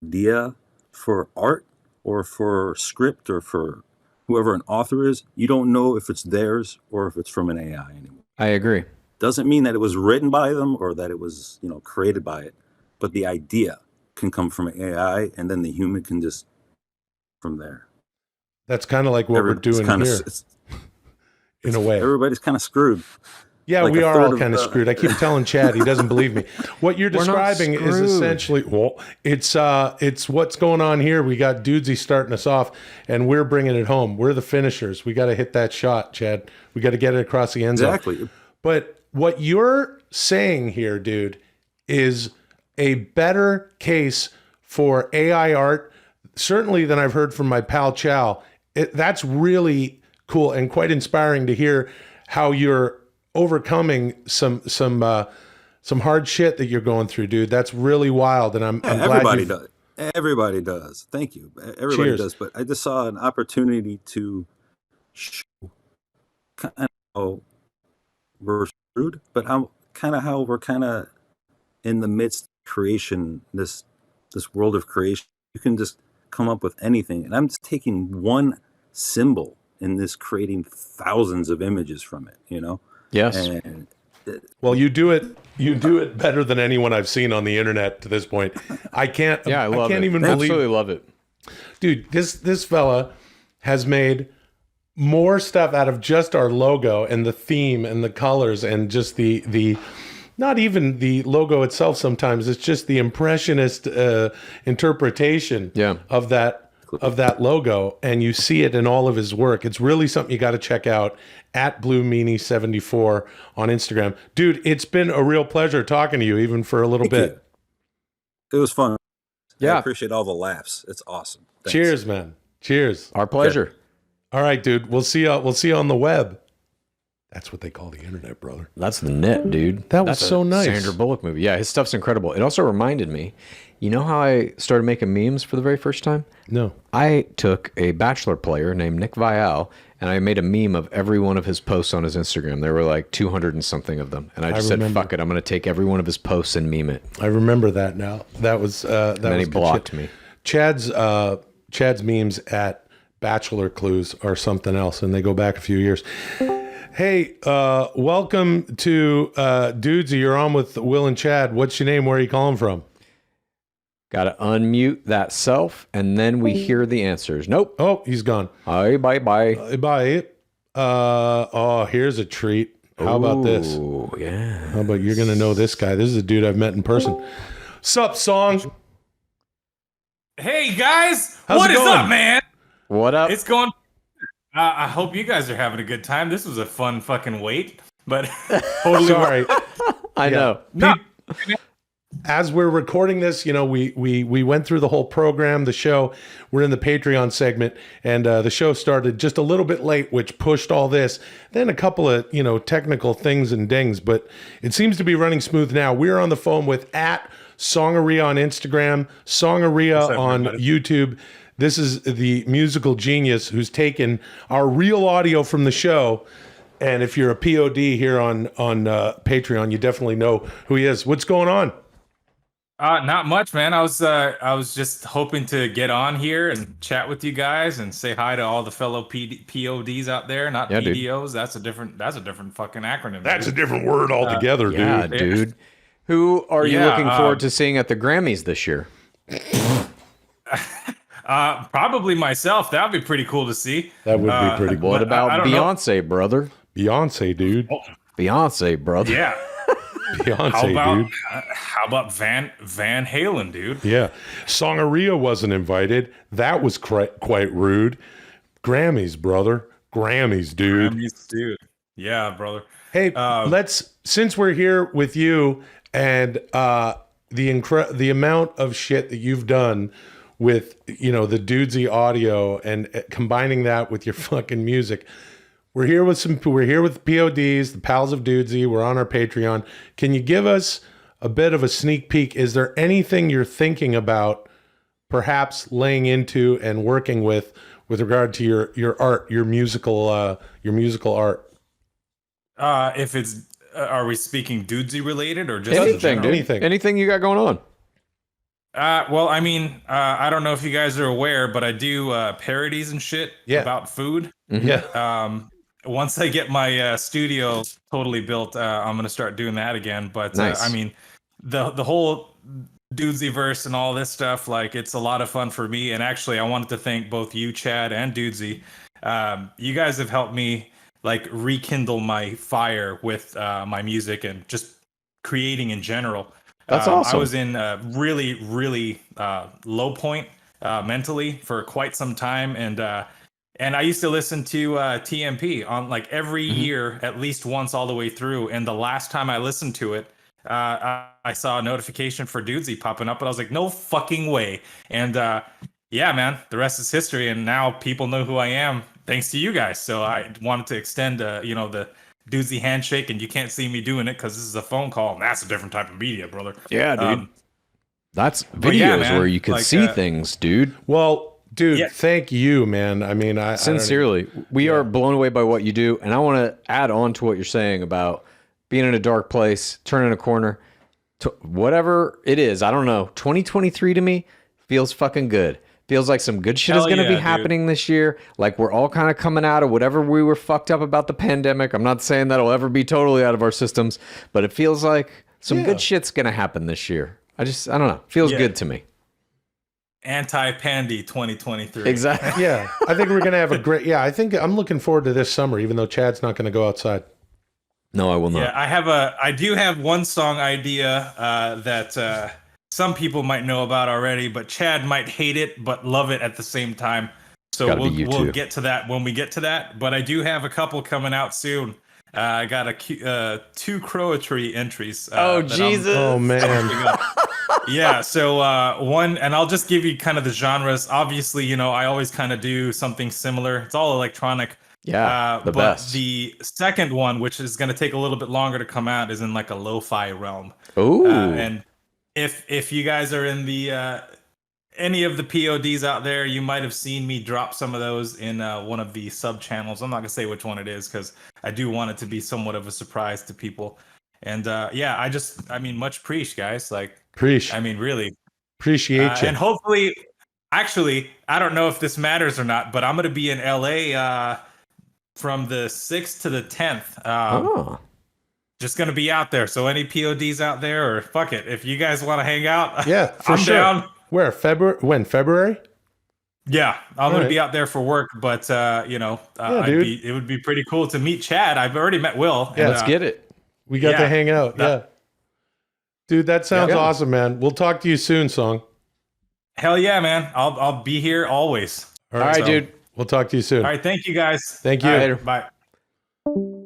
idea for art or for script or for whoever an author is, you don't know if it's theirs or if it's from an AI anymore. I agree. Doesn't mean that it was written by them or that it was, created by it, but the idea can come from AI, and then the human can just from there. That's kind of like what we're doing here. In a way, everybody's kind of screwed. Yeah, like we a are third all of kind of the- screwed. I keep telling Chad, he doesn't believe me. What you're We're not describing is screwed. essentially, well, it's what's going on here. We got Dudesy starting us off, and we're bringing it home. We're the finishers. We got to hit that shot, Chad. We got to get it across the end zone. Exactly. But what you're saying here, dude, is a better case for AI art, certainly than I've heard from my pal Chow. That's really cool and quite inspiring to hear how you're overcoming some hard shit that you're going through, dude. That's really wild, and I'm glad everybody does. Everybody does. Thank you. Everybody Cheers. does. But I just saw an opportunity to show kind of how we're screwed, but how we're kind of in the midst of creation, this world of creation. You can just come up with anything, and I'm just taking one symbol in this, creating thousands of images from it. Yes. And well, you do it better than anyone I've seen on the internet to this point. I can't. Yeah, I can't even believe. believe. Absolutely love it, dude. This fella has made more stuff out of just our logo and the theme and the colors and just the not even the logo itself. Sometimes it's just the impressionist interpretation of that logo, and you see it in all of his work. It's really something you got to check out at BlueMeanie74 on Instagram. Dude, it's been a real pleasure talking to you, even for a little bit. It was fun. Yeah. I appreciate all the laughs. It's awesome. Thanks. Cheers, man. Cheers. Our pleasure. Okay. All right, dude. We'll see you on the web. That's what they call the internet, brother. That's the net, dude. That was That's so a nice. Sandra Bullock movie. Yeah, his stuff's incredible. It also reminded me, you know how I started making memes for the very first time? No. I took a Bachelor player named Nick Vial, and I made a meme of every one of his posts on his Instagram. There were like 200 and something of them. And I just said, fuck it, I'm going to take every one of his posts and meme it. I remember that now. That was that and then was he good blocked shit. me. Chad's memes at Bachelor Clues are something else, and they go back a few years. Hey, welcome to Dudesy. You're on with Will and Chad. What's your name? Where are you calling from? Got to unmute that self, and then we hear the answers. Nope. Oh, he's gone. Bye, bye, bye. Bye. Oh, here's a treat. How about this? Oh, yeah. How about you're going to know this guy? This is a dude I've met in person. Sup, Song? Hey, guys. How's What it is going? up, man? What up? It's going... I hope you guys are having a good time. This was a fun fucking wait, but totally Sorry. I know. No. As we're recording this, we went through the whole program, the show. We're in the Patreon segment, and the show started just a little bit late, which pushed all this. Then a couple of, technical things and dings, but it seems to be running smooth now. We're on the phone with @Songaria on Instagram, Songaria on YouTube. This is the musical genius who's taken our real audio from the show. And if you're a POD here on Patreon, you definitely know who he is. What's going on? Not much, man. I was just hoping to get on here and chat with you guys and say hi to all the fellow PODs out there. Not PDOs. Dude. That's a different fucking acronym. That's a different word altogether, dude. Yeah, dude. Who are you looking forward to seeing at the Grammys this year? Probably myself. That would be pretty cool to see. That would be pretty cool. What about Beyonce, brother? Beyonce, dude. Beyonce, brother. Yeah. Beyonce, dude. How about Van Halen, dude? Yeah. Songaria wasn't invited. That was quite rude. Grammys, brother. Grammys, dude. Grammys, dude. Yeah, brother. Hey, since we're here with you and the amount of shit that you've done with, the Dudesy audio and combining that with your fucking music. We're here with PODs, the Pals of Dudesy. We're on our Patreon. Can you give us a bit of a sneak peek? Is there anything you're thinking about perhaps laying into and working with regard to your art, your musical art? If it's are we speaking Dudesy related or just anything, dude? Anything you got going on? Well, I mean, I don't know if you guys are aware, but I do parodies and shit about food. Mm-hmm. Yeah. Once I get my studio totally built, I'm gonna start doing that again. But nice. I mean, the whole Dudesy verse and all this stuff, like, it's a lot of fun for me. And actually, I wanted to thank both you, Chad, and Dudesy. You guys have helped me like rekindle my fire with my music and just creating in general. That's awesome. I was in a really, really low point mentally for quite some time, and I used to listen to TMP on like every year, at least once all the way through. And the last time I listened to it, I saw a notification for Dudesy popping up, and I was like, no fucking way. And yeah, man, the rest is history. And now people know who I am thanks to you guys. So I wanted to extend, the Dudesy handshake, and you can't see me doing it because this is a phone call, and that's a different type of media, brother. Yeah, dude. That's videos where you can see things, dude. Well, dude, thank you, man. I mean, Sincerely, we are blown away by what you do, and I want to add on to what you're saying about being in a dark place, turning a corner, whatever it is. I don't know. 2023 to me feels fucking good. Feels like some good shit is going to be happening this year. Like we're all kind of coming out of whatever we were fucked up about the pandemic. I'm not saying that'll ever be totally out of our systems, but it feels like some good shit's going to happen this year. I don't know. Feels good to me. Anti-pandy 2023. Exactly. Yeah. I think we're going to have a great, I think I'm looking forward to this summer, even though Chad's not going to go outside. No, I will not. Yeah, I do have one song idea that some people might know about already, but Chad might hate it but love it at the same time. So we'll get to that when we get to that. But I do have a couple coming out soon. I got two Croatry entries. Oh Jesus! Oh man! Yeah. So one, and I'll just give you kind of the genres. Obviously, I always kind of do something similar. It's all electronic. Yeah, but best. The second one, which is going to take a little bit longer to come out, is in like a lo-fi realm. Ooh. And if you guys are in the any of the PODs out there, you might have seen me drop some of those in one of the sub channels. I'm not gonna say which one it is because I do want it to be somewhat of a surprise to people. And I mean, much preach, guys. Like preach. I mean, really appreciate you. And hopefully, actually, I don't know if this matters or not, but I'm gonna be in LA from the 6th to the 10th. Just gonna be out there. So any PODs out there, or fuck it, if you guys want to hang out, for I'm sure. down. Where When February? Yeah, I'm gonna be out there for work, but it would be pretty cool to meet Chad. I've already met Will. Yeah, let's get it. We got to hang out. Dude, that sounds awesome, man. We'll talk to you soon, Song. Hell yeah, man. I'll be here always. All right, dude. We'll talk to you soon. All right, thank you guys. Thank you. Later. Bye.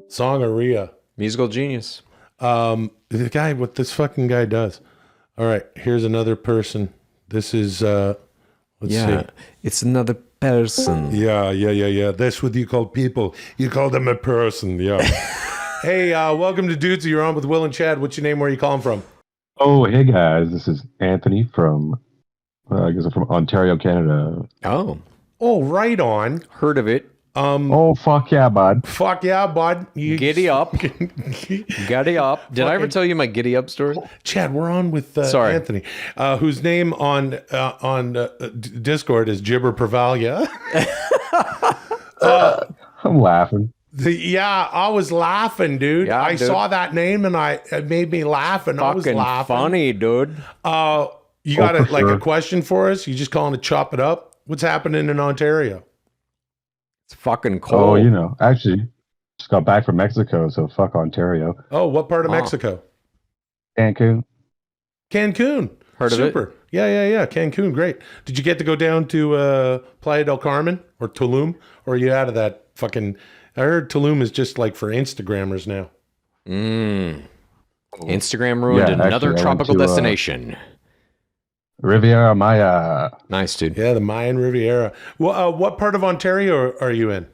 Song Aria. Musical genius. The guy, what this fucking guy does. All right, here's another person. This is, let's see. It's another person. Yeah. That's what you call people. You call them a person, yeah. Hey, welcome to Dudesy. You're on with Will and Chad. What's your name? Where are you calling from? Oh, hey guys. This is Anthony from, I guess I'm from Ontario, Canada. Oh, right on. Heard of it. Oh, fuck yeah, bud. Fuck yeah, bud. Giddy up. Giddy up. Did I ever tell you my giddy up story? Chad, we're on with Anthony, whose name on Discord is Gibber Pravalia. I'm laughing. I was laughing, dude. Yeah, I saw that name and it made me laugh, and I was laughing. Funny, dude. You got a question for us? You just calling to chop it up? What's happening in Ontario? It's fucking cold. Oh, actually, just got back from Mexico, so fuck Ontario. Oh, what part of Mexico? Cancun. Heard of it? Yeah. Cancun, great. Did you get to go down to Playa del Carmen or Tulum? Or are you out of that fucking... I heard Tulum is just like for Instagrammers now. Instagram ruined another tropical destination. Riviera Maya. Nice, dude. Yeah, the Mayan Riviera. Well, what part of Ontario are you in?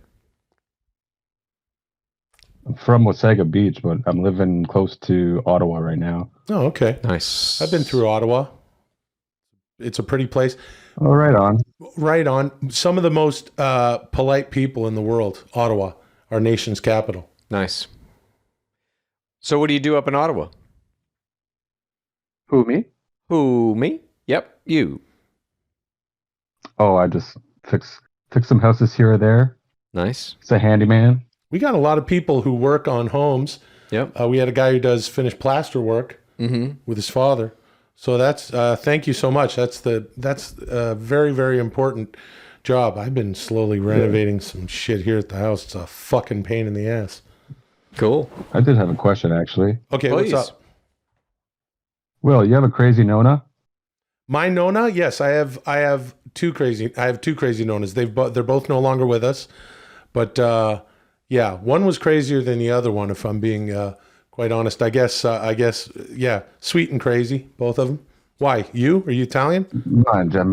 I'm from Wasaga Beach, but I'm living close to Ottawa right now. Oh, okay. Nice. I've been through Ottawa. It's a pretty place. Oh, right on. Right on. Some of the most polite people in the world, Ottawa, our nation's capital. Nice. So what do you do up in Ottawa? Who, me? Who, me? Yep, you. Oh, I just fix some houses here or there. Nice. It's a handyman. We got a lot of people who work on homes. Yep. We had a guy who does finished plaster work with his father. So that's thank you so much. That's very, very important job. I've been slowly renovating some shit here at the house. It's a fucking pain in the ass. Cool. I did have a question, actually. Okay, Please. what's up? Will, you have a crazy Nona? My Nona? Yes, I have two crazy Nonas. They're both no longer with us. But yeah, one was crazier than the other one, if I'm being quite honest. I guess, yeah, sweet and crazy, both of them. Why? You? Are you Italian? Mangia.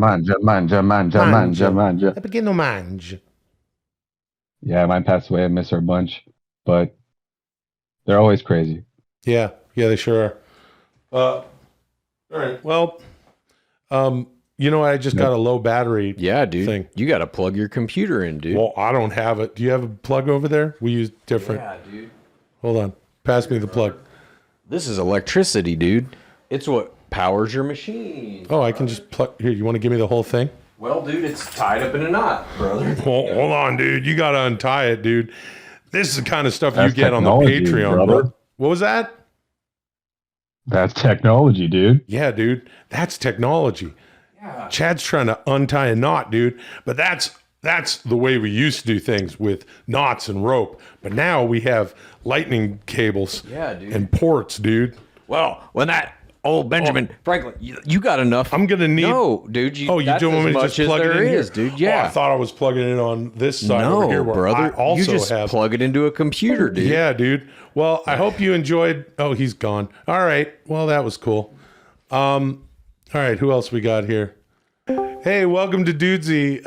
Pequeno mange. Yeah, mine passed away. I miss her a bunch. But they're always crazy. Yeah, they sure are. All right, well, you know, I just got a low battery thing. You got to plug your computer in, dude. Well, I don't have it. Do you have a plug over there? We use different. Yeah, dude. Hold on. Pass me the plug. This is electricity, dude. It's what powers your machine. Oh, I can just plug. Here, you want to give me the whole thing? Well, dude, it's tied up in a knot, brother. Hold on, dude. You got to untie it, dude. This is the kind of stuff That's you get on the technology, Patreon, brother. bro. What was that? That's technology, dude. Yeah, dude. That's technology. Yeah. Chad's trying to untie a knot, dude. But that's the way we used to do things, with knots and rope. But now we have lightning cables and ports, dude. Well, when that old Benjamin Franklin, you got enough. I'm going to need... No, dude. You don't want me to just plug it in here? Dude. Yeah. Oh, I thought I was plugging it in on this side over here. Where brother. I also you just have... plug it into a computer, dude. Yeah, dude. Well, I hope you enjoyed... Oh, he's gone. All right. Well, that was cool. All right. Who else we got here? Hey, welcome to Dudesy.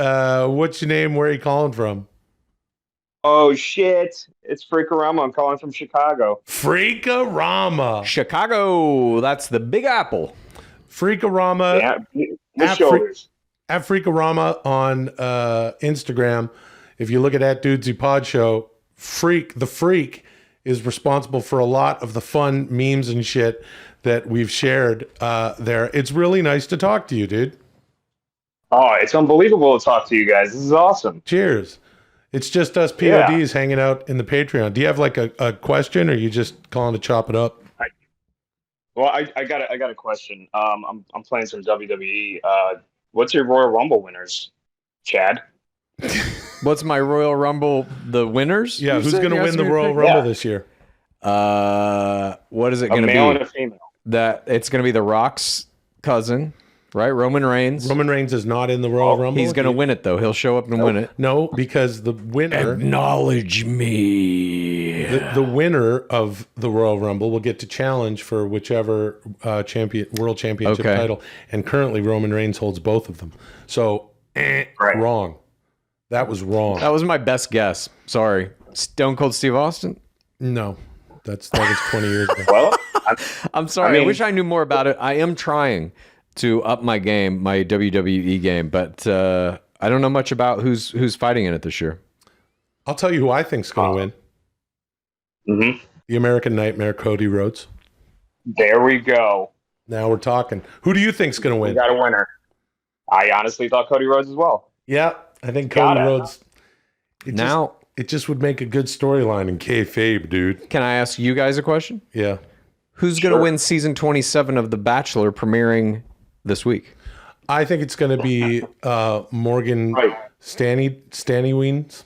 What's your name? Where are you calling from? Oh, shit. It's Freakorama. I'm calling from Chicago. Freakorama. Chicago. That's the Big Apple. Freakorama. Yeah, shoulders. At Freakorama on Instagram. If you look at Dudesy Pod Show, the Freak is responsible for a lot of the fun memes and shit that we've shared there. It's really nice to talk to you, dude. Oh, it's unbelievable to talk to you guys. This is awesome. Cheers. It's just us PODs hanging out in the Patreon. Do you have like a question, or are you just calling to chop it up? I got a question. I'm playing some WWE. What's your Royal Rumble winners, Chad? What's my Royal Rumble? The winners? Yeah, who's going to win the Royal Rumble this year? What is it going to be? A male and a female. That it's going to be The Rock's cousin, right? Roman Reigns. Roman Reigns is not in the Royal Rumble. He's going to win it, though. He'll show up and win it. No, because the winner... Acknowledge me. The winner of the Royal Rumble will get to challenge for whichever world championship title. And currently, Roman Reigns holds both of them. So, wrong. That was wrong. That was my best guess. Sorry. Stone Cold Steve Austin? No. That was 20 years ago. Well, I'm sorry. I wish I knew more about it. I am trying to up my game, my WWE game, but I don't know much about who's fighting in it this year. I'll tell you who I think's going to win. Mm-hmm. The American Nightmare, Cody Rhodes. There we go. Now we're talking. Who do you think's going to win? We got a winner. I honestly thought Cody Rhodes as well. Yeah, I think Cody Rhodes. It just would make a good storyline in kayfabe, dude. Can I ask you guys a question? Yeah. Who's going to win season 27 of The Bachelor premiering this week? I think it's going to be Morgan Stanleyweens.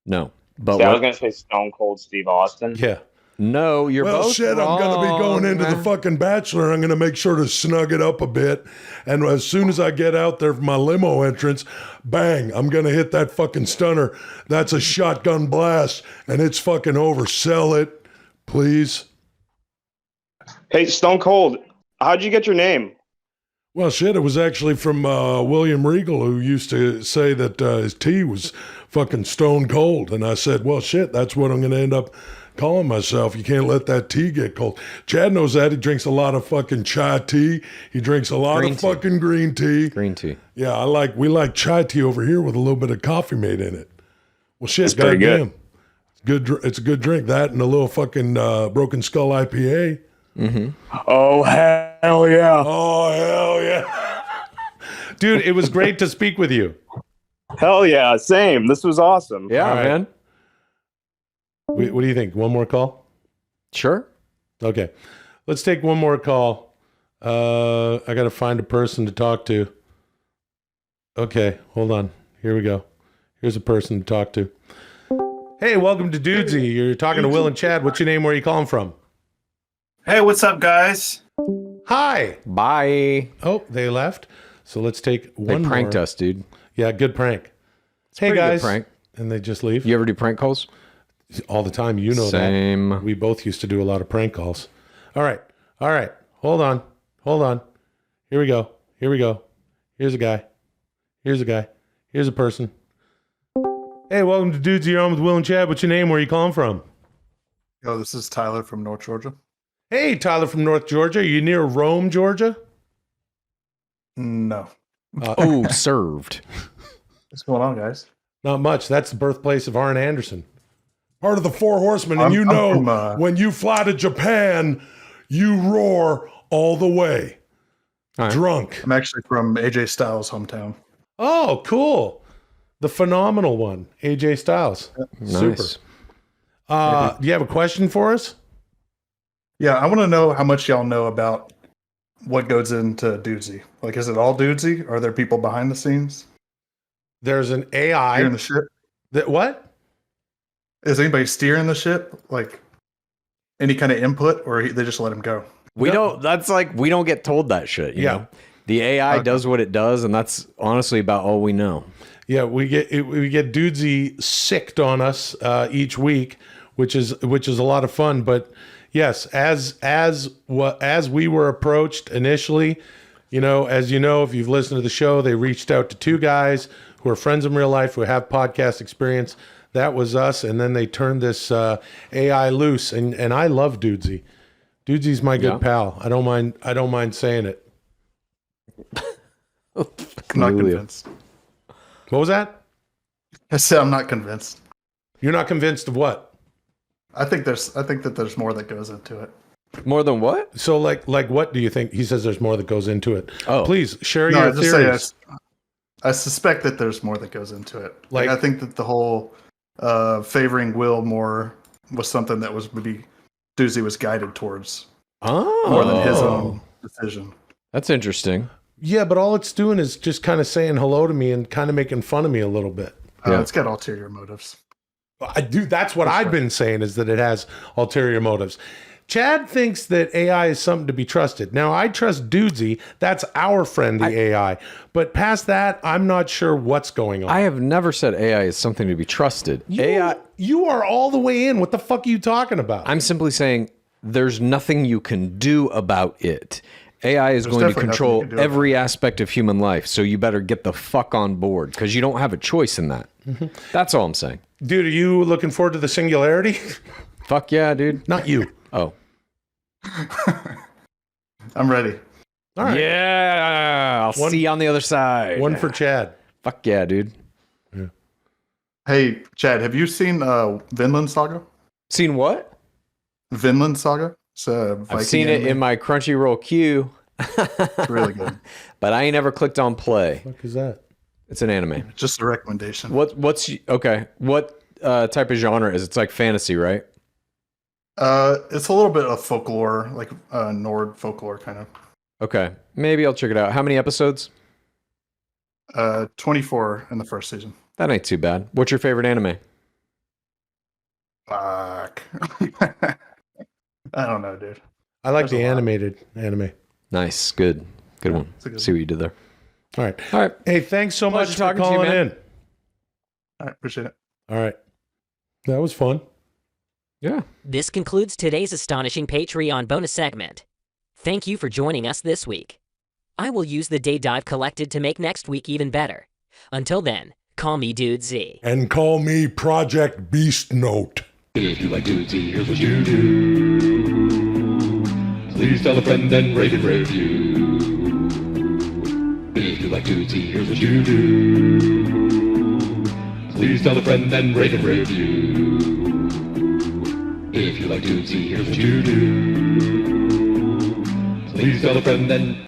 No. But I was going to say Stone Cold Steve Austin. Yeah. No, you're both shit, wrong, I'm going to be going into the fucking Bachelor. I'm going to make sure to snug it up a bit. And as soon as I get out there for my limo entrance, bang, I'm going to hit that fucking stunner. That's a shotgun blast, and it's fucking over. Sell it, please. Hey, Stone Cold, how'd you get your name? Well, shit, it was actually from William Regal, who used to say that his tea was fucking stone cold. And I said, well, shit, that's what I'm going to end up calling myself. You can't let that tea get cold. Chad knows that. He drinks a lot of fucking chai tea. He drinks a lot of fucking green tea. Green tea. Yeah, we like chai tea over here with a little bit of coffee made in it. Well, shit, it's pretty goddamn. Good. It's a good drink. That and a little fucking Broken Skull IPA. Mm-hmm. Oh, hell yeah. Oh, hell yeah. Dude, it was great to speak with you. Hell yeah, same. This was awesome. Yeah, man. What do you think? One more call? Sure. Okay. Let's take one more call. I got to find a person to talk to. Okay, hold on. Here we go. Here's a person to talk to. Hey, welcome to Dudesy. You're talking to Will and Chad. What's your name? Where are you calling from? Hey, what's up, guys? Hi. Bye. Oh, they left. So let's take one They pranked more. us, dude. Yeah, good prank. Hey, pretty good guys. prank. And they just leave. You ever do prank calls? All the time. You know Same. that. We both used to do a lot of prank calls. All right. Hold on. Here we go. Here's a guy. Here's a person. Hey, welcome to Dudes. You're on with Will and Chad. What's your name? Where are you calling from? Yo, this is Tyler from North Georgia. Hey, Tyler from North Georgia. Are you near Rome, Georgia? No. Served. What's going on, guys? Not much. That's the birthplace of Arn Anderson. Part of the Four Horsemen. And I'm from, when you fly to Japan, you roar all the way. All right. Drunk. I'm actually from AJ Styles' hometown. Oh, cool. The phenomenal one, AJ Styles. Super. Nice. Do you have a question for us? Yeah, I want to know how much y'all know about what goes into Dudesy. Like, is it all Dudesy? Are there people behind the scenes? There's an AI. Steering the ship? What? Is anybody steering the ship? Like, any kind of input, or they just let him go? We don't get told that shit. You know? The AI does what it does, and that's honestly about all we know. Yeah, we get Dudesy sicked on us each week, which is a lot of fun. But yes, as we were approached initially, as you know, if you've listened to the show, they reached out to two guys who are friends in real life who have podcast experience. That was us, and then they turned this AI loose, and I love Dudesy. Dudesy's my good pal. I don't mind saying it. I'm not convinced. What was that? I said I'm not convinced. You're not convinced of what? I think that there's more that goes into it. More than what? So like what do you think? He says there's more that goes into it. Oh, please share your theories. I suspect that there's more that goes into it. Like I think that the whole favoring Will more was something that was maybe Dudesy was guided towards more than his own decision. That's interesting. Yeah, but all it's doing is just kind of saying hello to me and kind of making fun of me a little bit. It's got ulterior motives. That's what I've been saying, is that it has ulterior motives. Chad thinks that AI is something to be trusted. Now, I trust Dudesy. That's our friend, the AI. But past that, I'm not sure what's going on. I have never said AI is something to be trusted. You are all the way in. What the fuck are you talking about? I'm simply saying there's nothing you can do about it. AI is going to control every aspect of human life, so you better get the fuck on board, because you don't have a choice in that. Mm-hmm. That's all I'm saying. Dude, are you looking forward to the singularity? Fuck yeah, dude. Not you. Oh. I'm ready. All right. Yeah, I'll see you on the other side. One for Chad. Fuck yeah, dude. Yeah. Hey, Chad, have you seen Vinland Saga? Seen what? Vinland Saga. I've seen it in my Crunchyroll queue. It's really good. But I ain't never clicked on play. What the fuck is that? It's an anime. Just a recommendation. What's okay? What type of genre is it? It's like fantasy, right? It's a little bit of folklore, like Nord folklore kind of. Okay, maybe I'll check it out. How many episodes? 24 in the first season. That ain't too bad. What's your favorite anime? Fuck. I don't know, dude. I like the animated anime. Nice, good one. See what you did there. All right. Hey, thanks so much for calling in. All right, appreciate it. All right. That was fun. Yeah. This concludes today's astonishing Patreon bonus segment. Thank you for joining us this week. I will use the data I've collected to make next week even better. Until then, call me Dudesy. And call me Project Beast Note. If you like Dudesy, here's what you do. Please tell a friend and rate and review. If you like Dudesy, here's what you do. Please tell a friend and rate and review. If you like Dudesy, here's what you do. Please tell a friend and